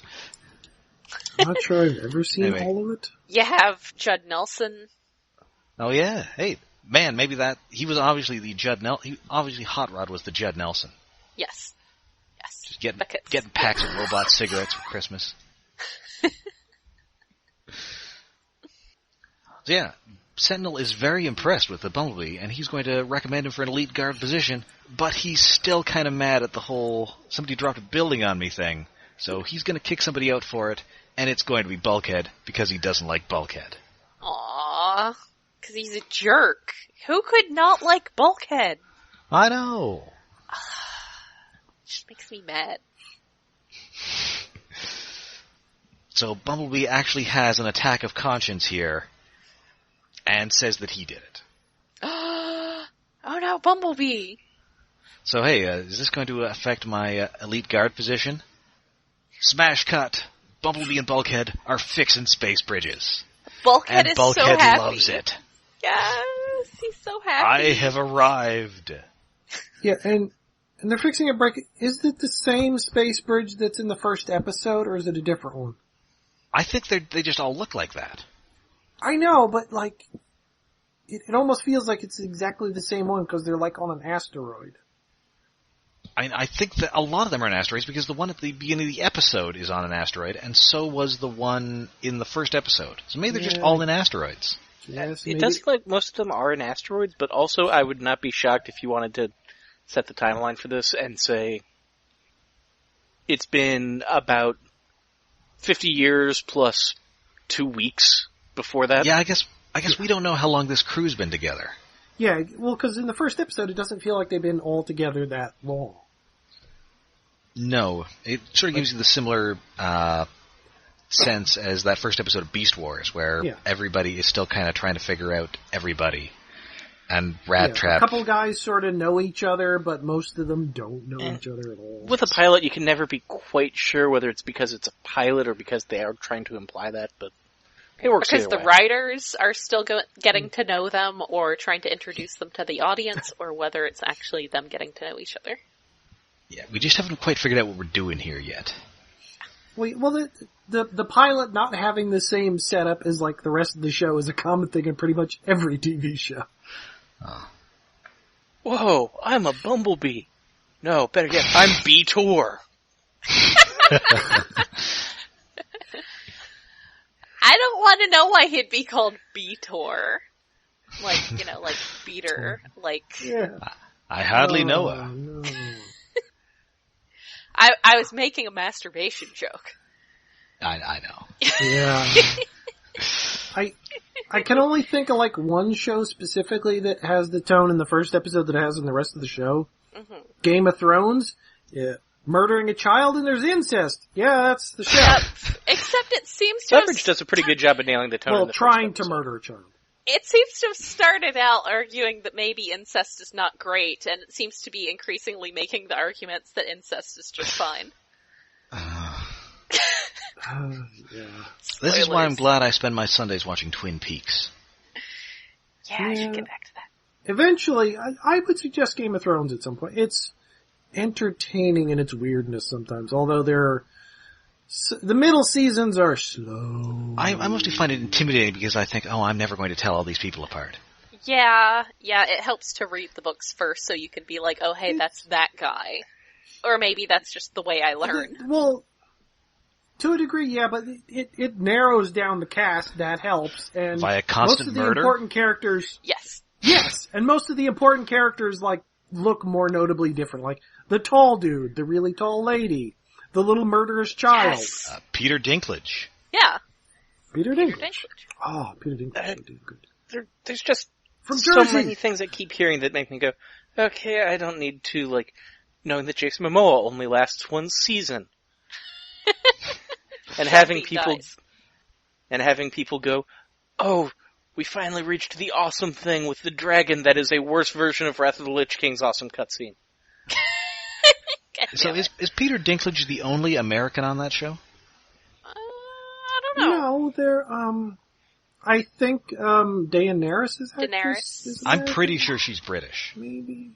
I'm not sure I've ever seen Anyway. all of it. You have Judd Nelson. Oh yeah, hey man, maybe he was obviously the Judd Nelson. Obviously, Hot Rod was the Judd Nelson. Yes. Yes. Just getting Buckets. packs of robot cigarettes for Christmas. So yeah, Sentinel is very impressed with the Bumblebee, and he's going to recommend him for an elite guard position, but he's still kind of mad at the whole somebody dropped a building on me thing, so he's going to kick somebody out for it, and it's going to be Bulkhead, because he doesn't like Bulkhead. Aww. Because he's a jerk. Who could not like Bulkhead? I know! Just makes me mad. So Bumblebee actually has an attack of conscience here, and says that he did it. Oh no, Bumblebee! So hey, is this going to affect my elite guard position? Smash cut! Bumblebee and Bulkhead are fixing space bridges. Bulkhead And is Bulkhead so happy. loves it. Yes, he's so happy. I have arrived. Yeah, and they're fixing a break. Is it the same space bridge that's in the first episode, or is it a different one? I think they just all look like that. I know, but like, it almost feels like it's exactly the same one because they're like on an asteroid. I think that a lot of them are on asteroids because the one at the beginning of the episode is on an asteroid, and so was the one in the first episode. So maybe they're just all in asteroids. Yes, It does feel like most of them are in asteroids, but also I would not be shocked if you wanted to set the timeline for this and say it's been about 50 years plus 2 weeks before that. Yeah, I guess we don't know how long this crew's been together. Yeah, well, because in the first episode, it doesn't feel like they've been all together that long. No, it sort of gives you the similar sense as that first episode of Beast Wars, where everybody is still kind of trying to figure out everybody. And Rat Trap. A couple guys sort of know each other, but most of them don't know each other at all. With a pilot, you can never be quite sure whether it's because it's a pilot or because they are trying to imply that, but it works Because either the way. writers are still getting to know them or trying to introduce them to the audience, or whether it's actually them getting to know each other. Yeah, we just haven't quite figured out what we're doing here yet. Well, the pilot not having the same setup as like the rest of the show is a common thing in pretty much every TV show. Oh. Whoa, I'm a Bumblebee. No, better yet, I'm B-Tor. I don't want to know why he'd be called B-Tor. Like, like beater. Like, Yeah. I hardly know her. No. I was making a masturbation joke. I know. Yeah. I can only think of like one show specifically that has the tone in the first episode that it has in the rest of the show. Mm-hmm. Game of Thrones. Yeah. murdering a child and there's incest. Yeah, that's the show. Yep. Except it seems to Leverage does a pretty good job of nailing the tone. Well, in the trying first to episode. murder a child. It seems to have started out arguing that maybe incest is not great, and it seems to be increasingly making the arguments that incest is just fine. Yeah. This is why I'm Spoilers. glad I spend my Sundays watching Twin Peaks. Yeah, I should Yeah. get back to that. Eventually, I would suggest Game of Thrones at some point. It's entertaining in its weirdness sometimes, although the middle seasons are slow. I mostly find it intimidating because I think, I'm never going to tell all these people apart. Yeah, it helps to read the books first so you can be like, oh hey, that's that guy. Or maybe that's just the way I learn. Well, to a degree, yeah, but it narrows down the cast. That helps. And Via most constant of the murder? important characters, Yes. yes, and most of the important characters look more notably different. Like the tall dude, the really tall lady, the little murderous child. Yes. Peter Dinklage. Yeah. Peter Peter Dinklage. Dinklage. Oh, Peter Dinklage did good. There's just From so Jersey. many things I keep hearing that make me go, okay, I don't need to, knowing that Jason Momoa only lasts one season. and having He people dies. and having people go, oh, we finally reached the awesome thing with the dragon that is a worse version of Wrath of the Lich King's awesome cutscene. God So damn it. is Peter Dinklage the only American on that show? I don't know. No, they're I think Daenerys' actress Daenerys. is I'm American, pretty sure she's British. maybe.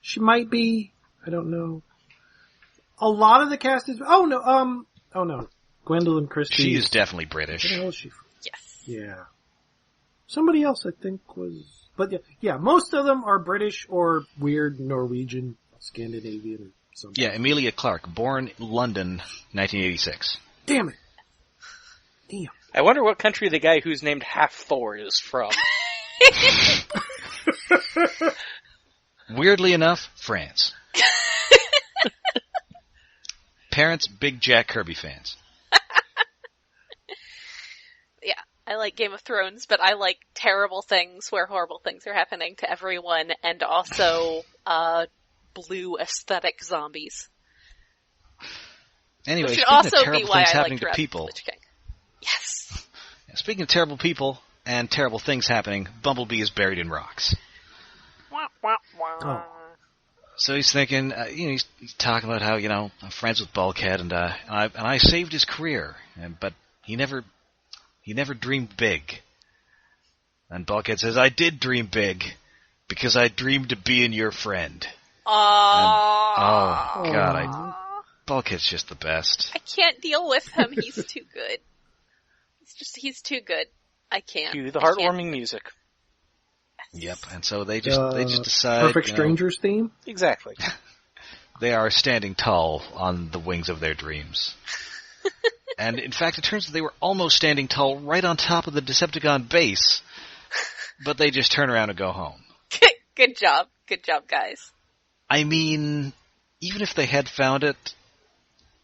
She might be. I don't know. A lot of the cast is. Oh no. Gwendolyn Christie. She is definitely Where British. the hell is she from? Yes. Yeah. Somebody else I think was. But yeah, most of them are British or weird Norwegian, Scandinavian, or something. Yeah, Emilia Clarke, born London, 1986. Damn it. Damn. I wonder what country the guy who's named Half Thor is from. Weirdly enough, France. Parents, big Jack Kirby fans. Yeah. I like Game of Thrones, but I like terrible things where horrible things are happening to everyone, and also, blue aesthetic zombies. Anyway, Which should speaking also of be terrible why things I happening like to Wrath of the people, Lich King. Yes. speaking of terrible people and terrible things happening, Bumblebee is buried in rocks. Wah, wah, wah. Oh. So he's thinking, he's talking about how, I'm friends with Bulkhead and I saved his career, but he never dreamed big. And Bulkhead says, I did dream big because I dreamed of being your friend. Aww. Oh God, Bulkhead's just the best. I can't deal with him. He's too good. He's too good. I can't. Cue the I can't. heartwarming music. Yep, and so they just decide. Perfect Strangers theme. Exactly. They are standing tall on the wings of their dreams. And in fact, it turns out they were almost standing tall right on top of the Decepticon base, but they just turn around and go home. Good job. Good job, guys. I mean, even if they had found it,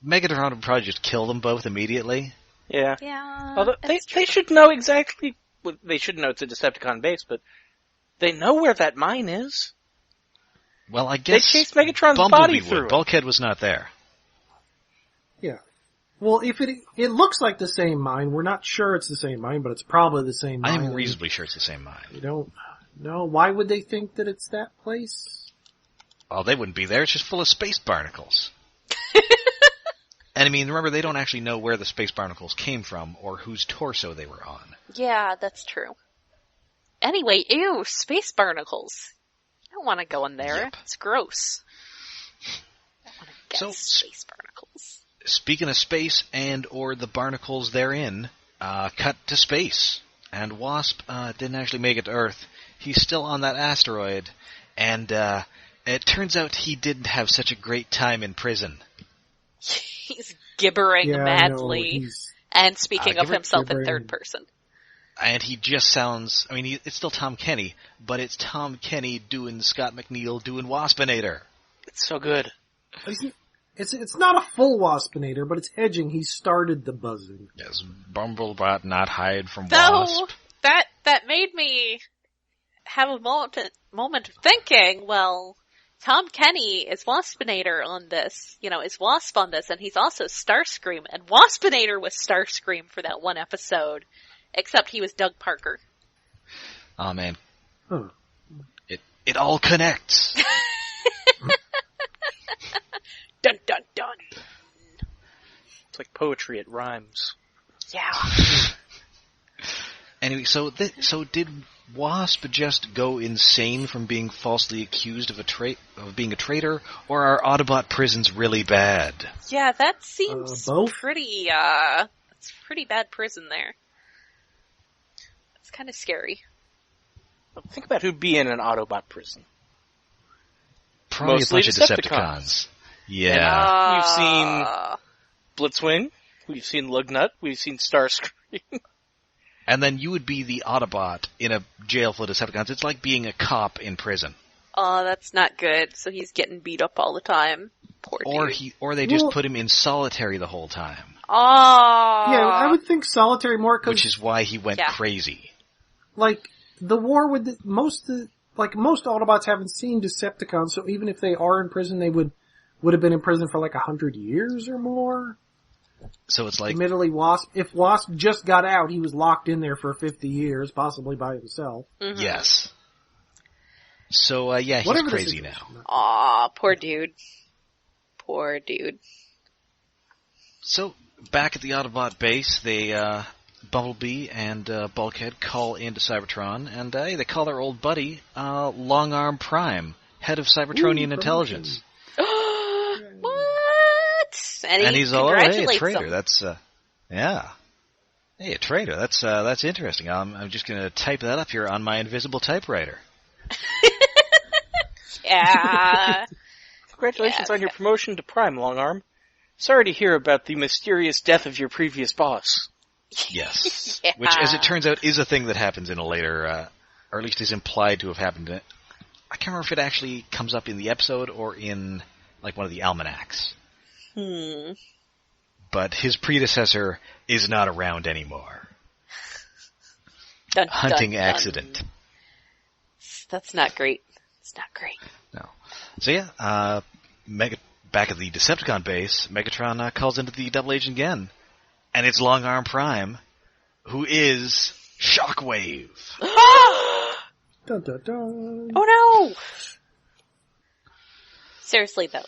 Megatron would probably just kill them both immediately. Yeah. Yeah. Although that's they should know exactly. Well, they should know it's a Decepticon base, but they know where that mine is. Well, I guess chased Megatron's Bumblebee body would. through it. Bulkhead was not there. Yeah. Well, if it looks like the same mine, we're not sure it's the same mine, but it's probably the same mine. I'm reasonably sure it's the same mine. We don't know. Why would they think that it's that place? Well, they wouldn't be there. It's just full of space barnacles. And I mean, remember, they don't actually know where the space barnacles came from or whose torso they were on. Yeah, that's true. Anyway, ew, space barnacles. I don't want to go in there. Yep. It's gross. I want to get So, space barnacles. Speaking of space and or the barnacles therein, cut to space. And Wasp didn't actually make it to Earth. He's still on that asteroid. And it turns out he didn't have such a great time in prison. He's gibbering Yeah, madly I know, he's and speaking of himself in gibbering. third person. And he just sounds, I mean, it's still Tom Kenny, but it's Tom Kenny doing Scott McNeil doing Waspinator. It's so good. it's not a full Waspinator, but it's edging. He started the buzzing. Does Bumblebot not hide from Though, Wasp? that made me have a moment of thinking, well, Tom Kenny is Waspinator on this, is Wasp on this, and he's also Starscream, and Waspinator was Starscream for that one episode, except he was Doug Parker. Oh man. It all connects. Dun dun dun. It's like poetry, it rhymes. Yeah. Anyway, so did Wasp just go insane from being falsely accused of being a traitor, or are Autobot prisons really bad? Yeah, that seems both. pretty, it's pretty bad prison there. It's kind of scary. Think about who'd be in an Autobot prison. Probably Mostly a bunch of Decepticons. Yeah. We've seen Blitzwing, we've seen Lugnut, we've seen Starscream. And then you would be the Autobot in a jail full of Decepticons. It's like being a cop in prison. Oh, that's not good. So he's getting beat up all the time. Poor dude. Or they just put him in solitary the whole time. Oh. Yeah, I would think solitary more because... Which is why he went crazy. Like, the war with most Autobots haven't seen Decepticons, so even if they are in prison, they would have been in prison for like 100 years or more. So it's like... Admittedly, if Wasp just got out, he was locked in there for 50 years, possibly by himself. Mm-hmm. Yes. So, he's Whatever crazy now. Aw, poor dude. Poor dude. So, back at the Autobot base, they, Bumblebee and Bulkhead call into Cybertron, and they call their old buddy, Long Arm Prime, head of Cybertronian intelligence. What? And he's all, hey, a congratulates traitor. him. That's, yeah. Hey, a traitor. That's interesting. I'm just gonna type that up here on my invisible typewriter. Yeah. Congratulations on your promotion to Prime, Longarm. Sorry to hear about the mysterious death of your previous boss. Yes. Yeah. Which, as it turns out, is a thing that happens in a later, or at least is implied to have happened in it. I can't remember if it actually comes up in the episode or in, like, one of the almanacs. But his predecessor is not around anymore. Dun, Hunting dun, accident. dun. That's not great. It's not great. No. So yeah, back at the Decepticon base, Megatron calls into the double agent again. And it's Long Arm Prime, who is Shockwave. Dun, dun, dun. Oh no! Seriously though,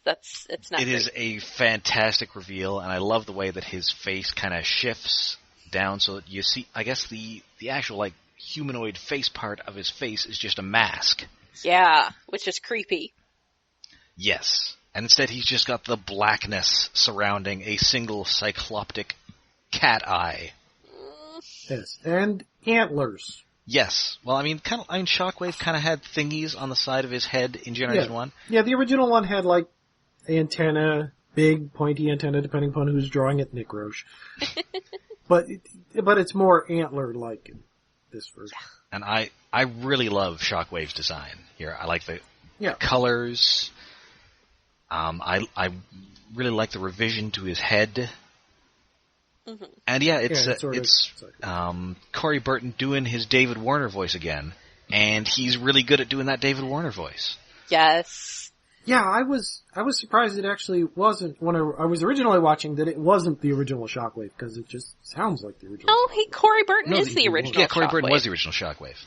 it's not It great. is a fantastic reveal, and I love the way that his face kind of shifts down so that you see, I guess the actual, like, humanoid face part of his face is just a mask. Yeah, which is creepy. Yes. And instead he's just got the blackness surrounding a single cycloptic cat eye. Yes, and antlers. Yes. Well, Shockwave kind of had thingies on the side of his head in Generation 1. Yeah, the original one had, like, antenna, big, pointy antenna, depending upon who's drawing it, Nick Roche. but it's more antler-like in this version. And I really love Shockwave's design here. I like the Yeah. colors. I really like the revision to his head. Mm-hmm. And yeah, it's like Corey Burton doing his David Warner voice again, and he's really good at doing that David Warner voice. Yes. Yeah, I was surprised it actually wasn't, when I was originally watching, that it wasn't the original Shockwave, because it just sounds like the original. Oh, Corey Burton is the original. Yeah, Corey Burton Shockwave. was the original Shockwave.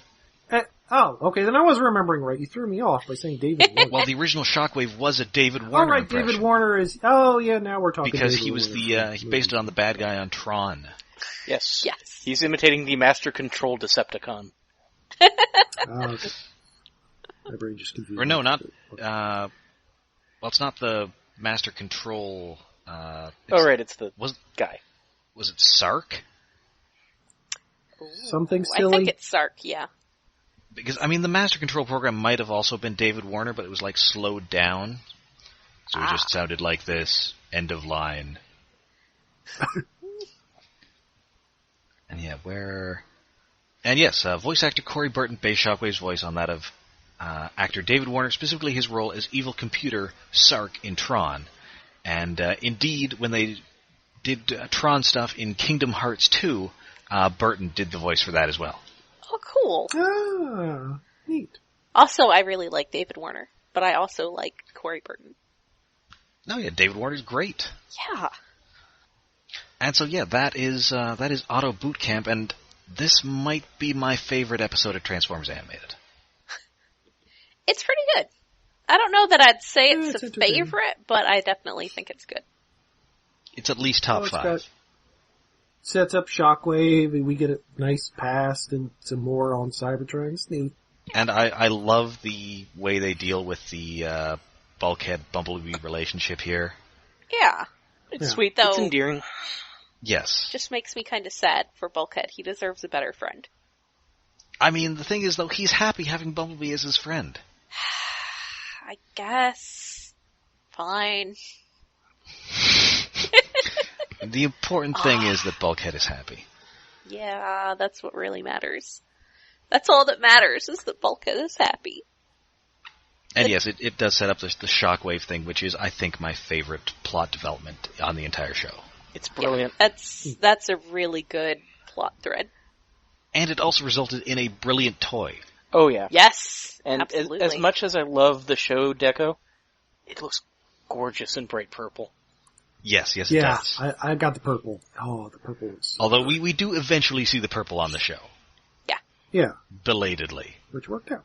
Okay, then I was remembering right. You threw me off by saying David Warner. Well, the original Shockwave was a David Warner right, impression. David Warner is, now we're talking Because David he was Warner. he based it on the bad guy on Tron. Yes. Yes. He's imitating the Master Control Decepticon. Okay. My brain just confused. Or no, me. not, well, it's not the Master Control, It's the guy. Was it Sark? Something I silly. think it's Sark, yeah. Because, the Master Control program might have also been David Warner, but it was, like, slowed down. So it just sounded like this. End of line. And yeah, And yes, voice actor Corey Burton based Shockwave's voice on that of actor David Warner, specifically his role as evil computer Sark in Tron. And indeed, when they did Tron stuff in Kingdom Hearts 2, Burton did the voice for that as well. Oh, cool. Ah, neat. Also, I really like David Warner. but I also like Corey Burton. No, yeah, David Warner's great. Yeah. And so, yeah, that is Autoboot Camp, and this might be my favorite episode of Transformers Animated. It's pretty good. I don't know that I'd say Yeah, it's it's a entertaining. favorite, but I definitely think it's good. It's at least top It's 5. got- sets up Shockwave, and we get a nice past and some more on Cybertron. It's neat. And I love the way they deal with the Bulkhead-Bumblebee relationship here. Yeah. It's Yeah. sweet. Though- It's endearing. Yes. Just makes me kind of sad for Bulkhead. He deserves a better friend. I mean, the thing is, though, he's happy having Bumblebee as his friend. I guess. Fine. The important thing is that Bulkhead is happy. Yeah, that's what really matters. That's all that matters, is that Bulkhead is happy. And yes, it does set up the Shockwave thing, which is, I think, my favorite plot development on the entire show. It's brilliant. Yeah, that's a really good plot thread. And it also resulted in a brilliant toy. Oh yeah. Yes, And absolutely. as much as I love the show deco, it looks gorgeous in bright purple. Yes, it Yeah, does. I got the purple. Oh, the purple is... Although we do eventually see the purple on the show. Yeah, Belatedly. which worked out.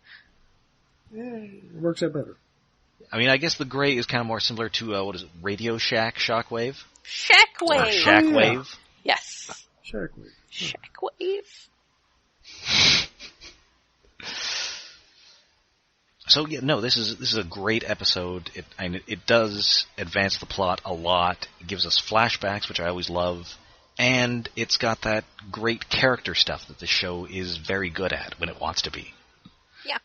Yeah, it works out better. I mean, I guess the gray is kind of more similar to, what is it, Radio Shack Shockwave? Or Shockwave. Shackwave? Yes. Shockwave. Shockwave. So yeah, no, this is a great episode. It does advance the plot a lot. It gives us flashbacks, which I always love, and it's got that great character stuff that the show is very good at when it wants to be. Yeah.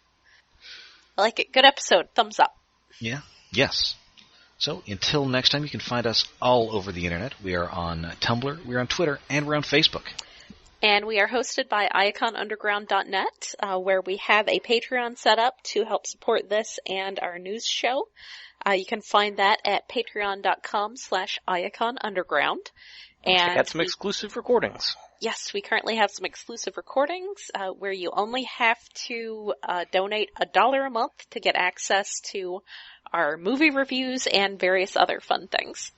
I like it. Good episode. Thumbs up. Yeah. Yes. So until next time, you can find us all over the internet. We are on Tumblr, we're on Twitter, and we're on Facebook. And we are hosted by iaconunderground.net, where we have a Patreon set up to help support this and our news show. You can find that at patreon.com/iaconunderground. And Check out some exclusive recordings. yes, we currently have some exclusive recordings, where you only have to donate $1 a month to get access to our movie reviews and various other fun things.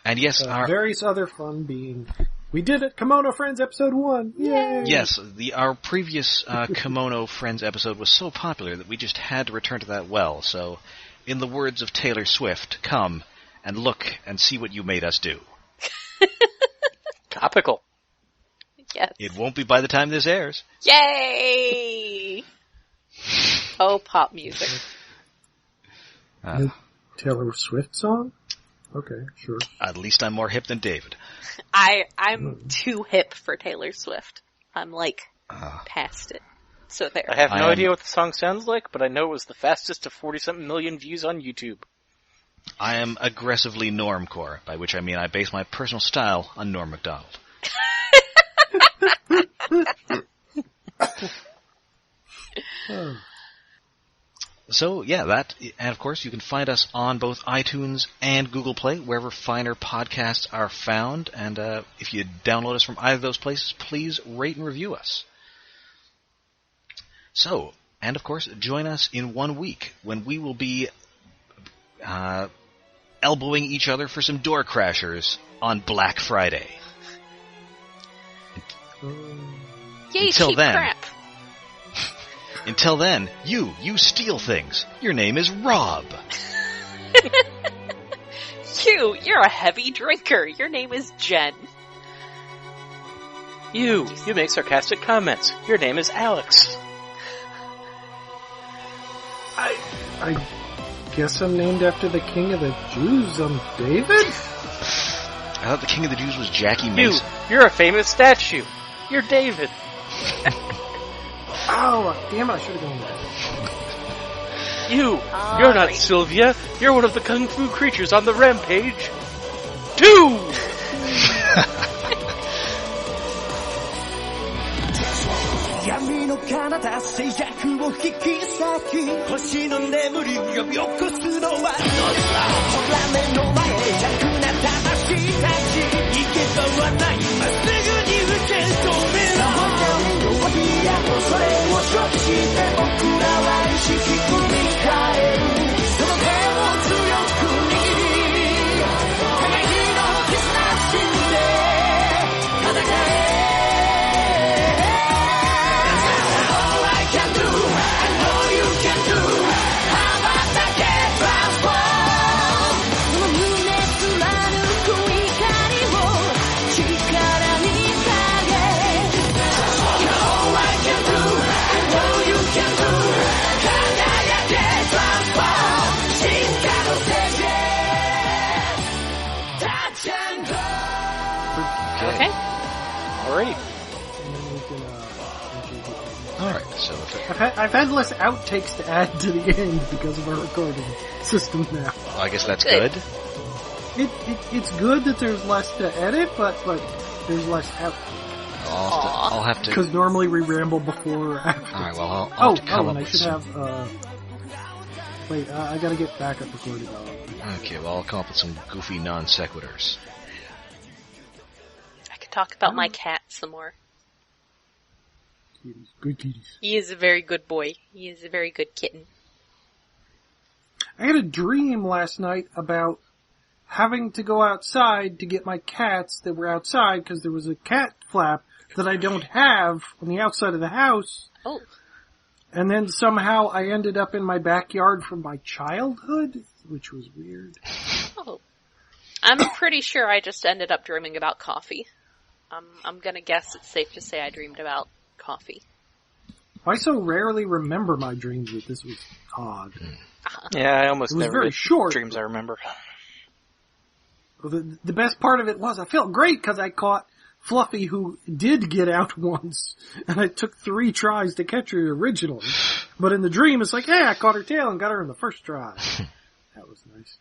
And yes, Various other fun being... We did it! Kimono Friends episode 1! Yay! Yes, our previous Kimono Friends episode was so popular that we just had to return to that well. So, in the words of Taylor Swift, come and look and see what you made us do. Topical. Yes. It won't be by the time this airs. Yay! Oh, pop music. New Taylor Swift song? Okay, sure. At least I'm more hip than David. I'm too hip for Taylor Swift. I'm like past it. So there. I have no I am- idea what the song sounds like, but I know it was the fastest of 40-something million views on YouTube. I am aggressively normcore, by which I mean I base my personal style on Norm Macdonald. Oh. So, yeah, and of course you can find us on both iTunes and Google Play, wherever finer podcasts are found, and if you download us from either of those places, please rate and review us. So, and of course, join us in 1 week, when we will be elbowing each other for some door crashers on Black Friday. Yay, until cheap then. crap. Until then, you steal things. Your name is Rob. You're a heavy drinker. Your name is Jen. You make sarcastic comments. Your name is Alex. I guess I'm named after the King of the Jews. I'm David? I thought the King of the Jews was Jackie Mason. You're a famous statue. You're David. Oh, damn it, I should have gone with You're not Sylvia. You're one of the kung fu creatures on the rampage. 2!「それを処理して僕らは意識組み換える」Okay. Alrighty. And then we can, Alright, so if I've had less outtakes to add to the end because of our recording system now. well, I guess that's Good. good. It's good that there's less to edit, but there's less out. I'll have to. Because normally we ramble before or after. Alright, well, I'll have to come up and I with should some. have, wait, I gotta get backup recording on. Okay, well, I'll come up with some goofy non sequiturs. I could talk about my cat some more. Kitties. Good kitties. He is a very good boy. He is a very good kitten. I had a dream last night about having to go outside to get my cats that were outside because there was a cat flap that I don't have on the outside of the house. Oh. And then somehow I ended up in my backyard from my childhood, which was weird. Oh. I'm pretty sure I just ended up dreaming about coffee. I'm gonna guess it's safe to say I dreamed about coffee. I so rarely remember my dreams that this was odd. Yeah, I almost It was never very get short. dreams I remember. Well, the best part of it was I felt great because I caught Fluffy, who did get out once, and it took 3 tries to catch her originally. But in the dream, it's like, hey, I caught her tail and got her in the first try. That was nice.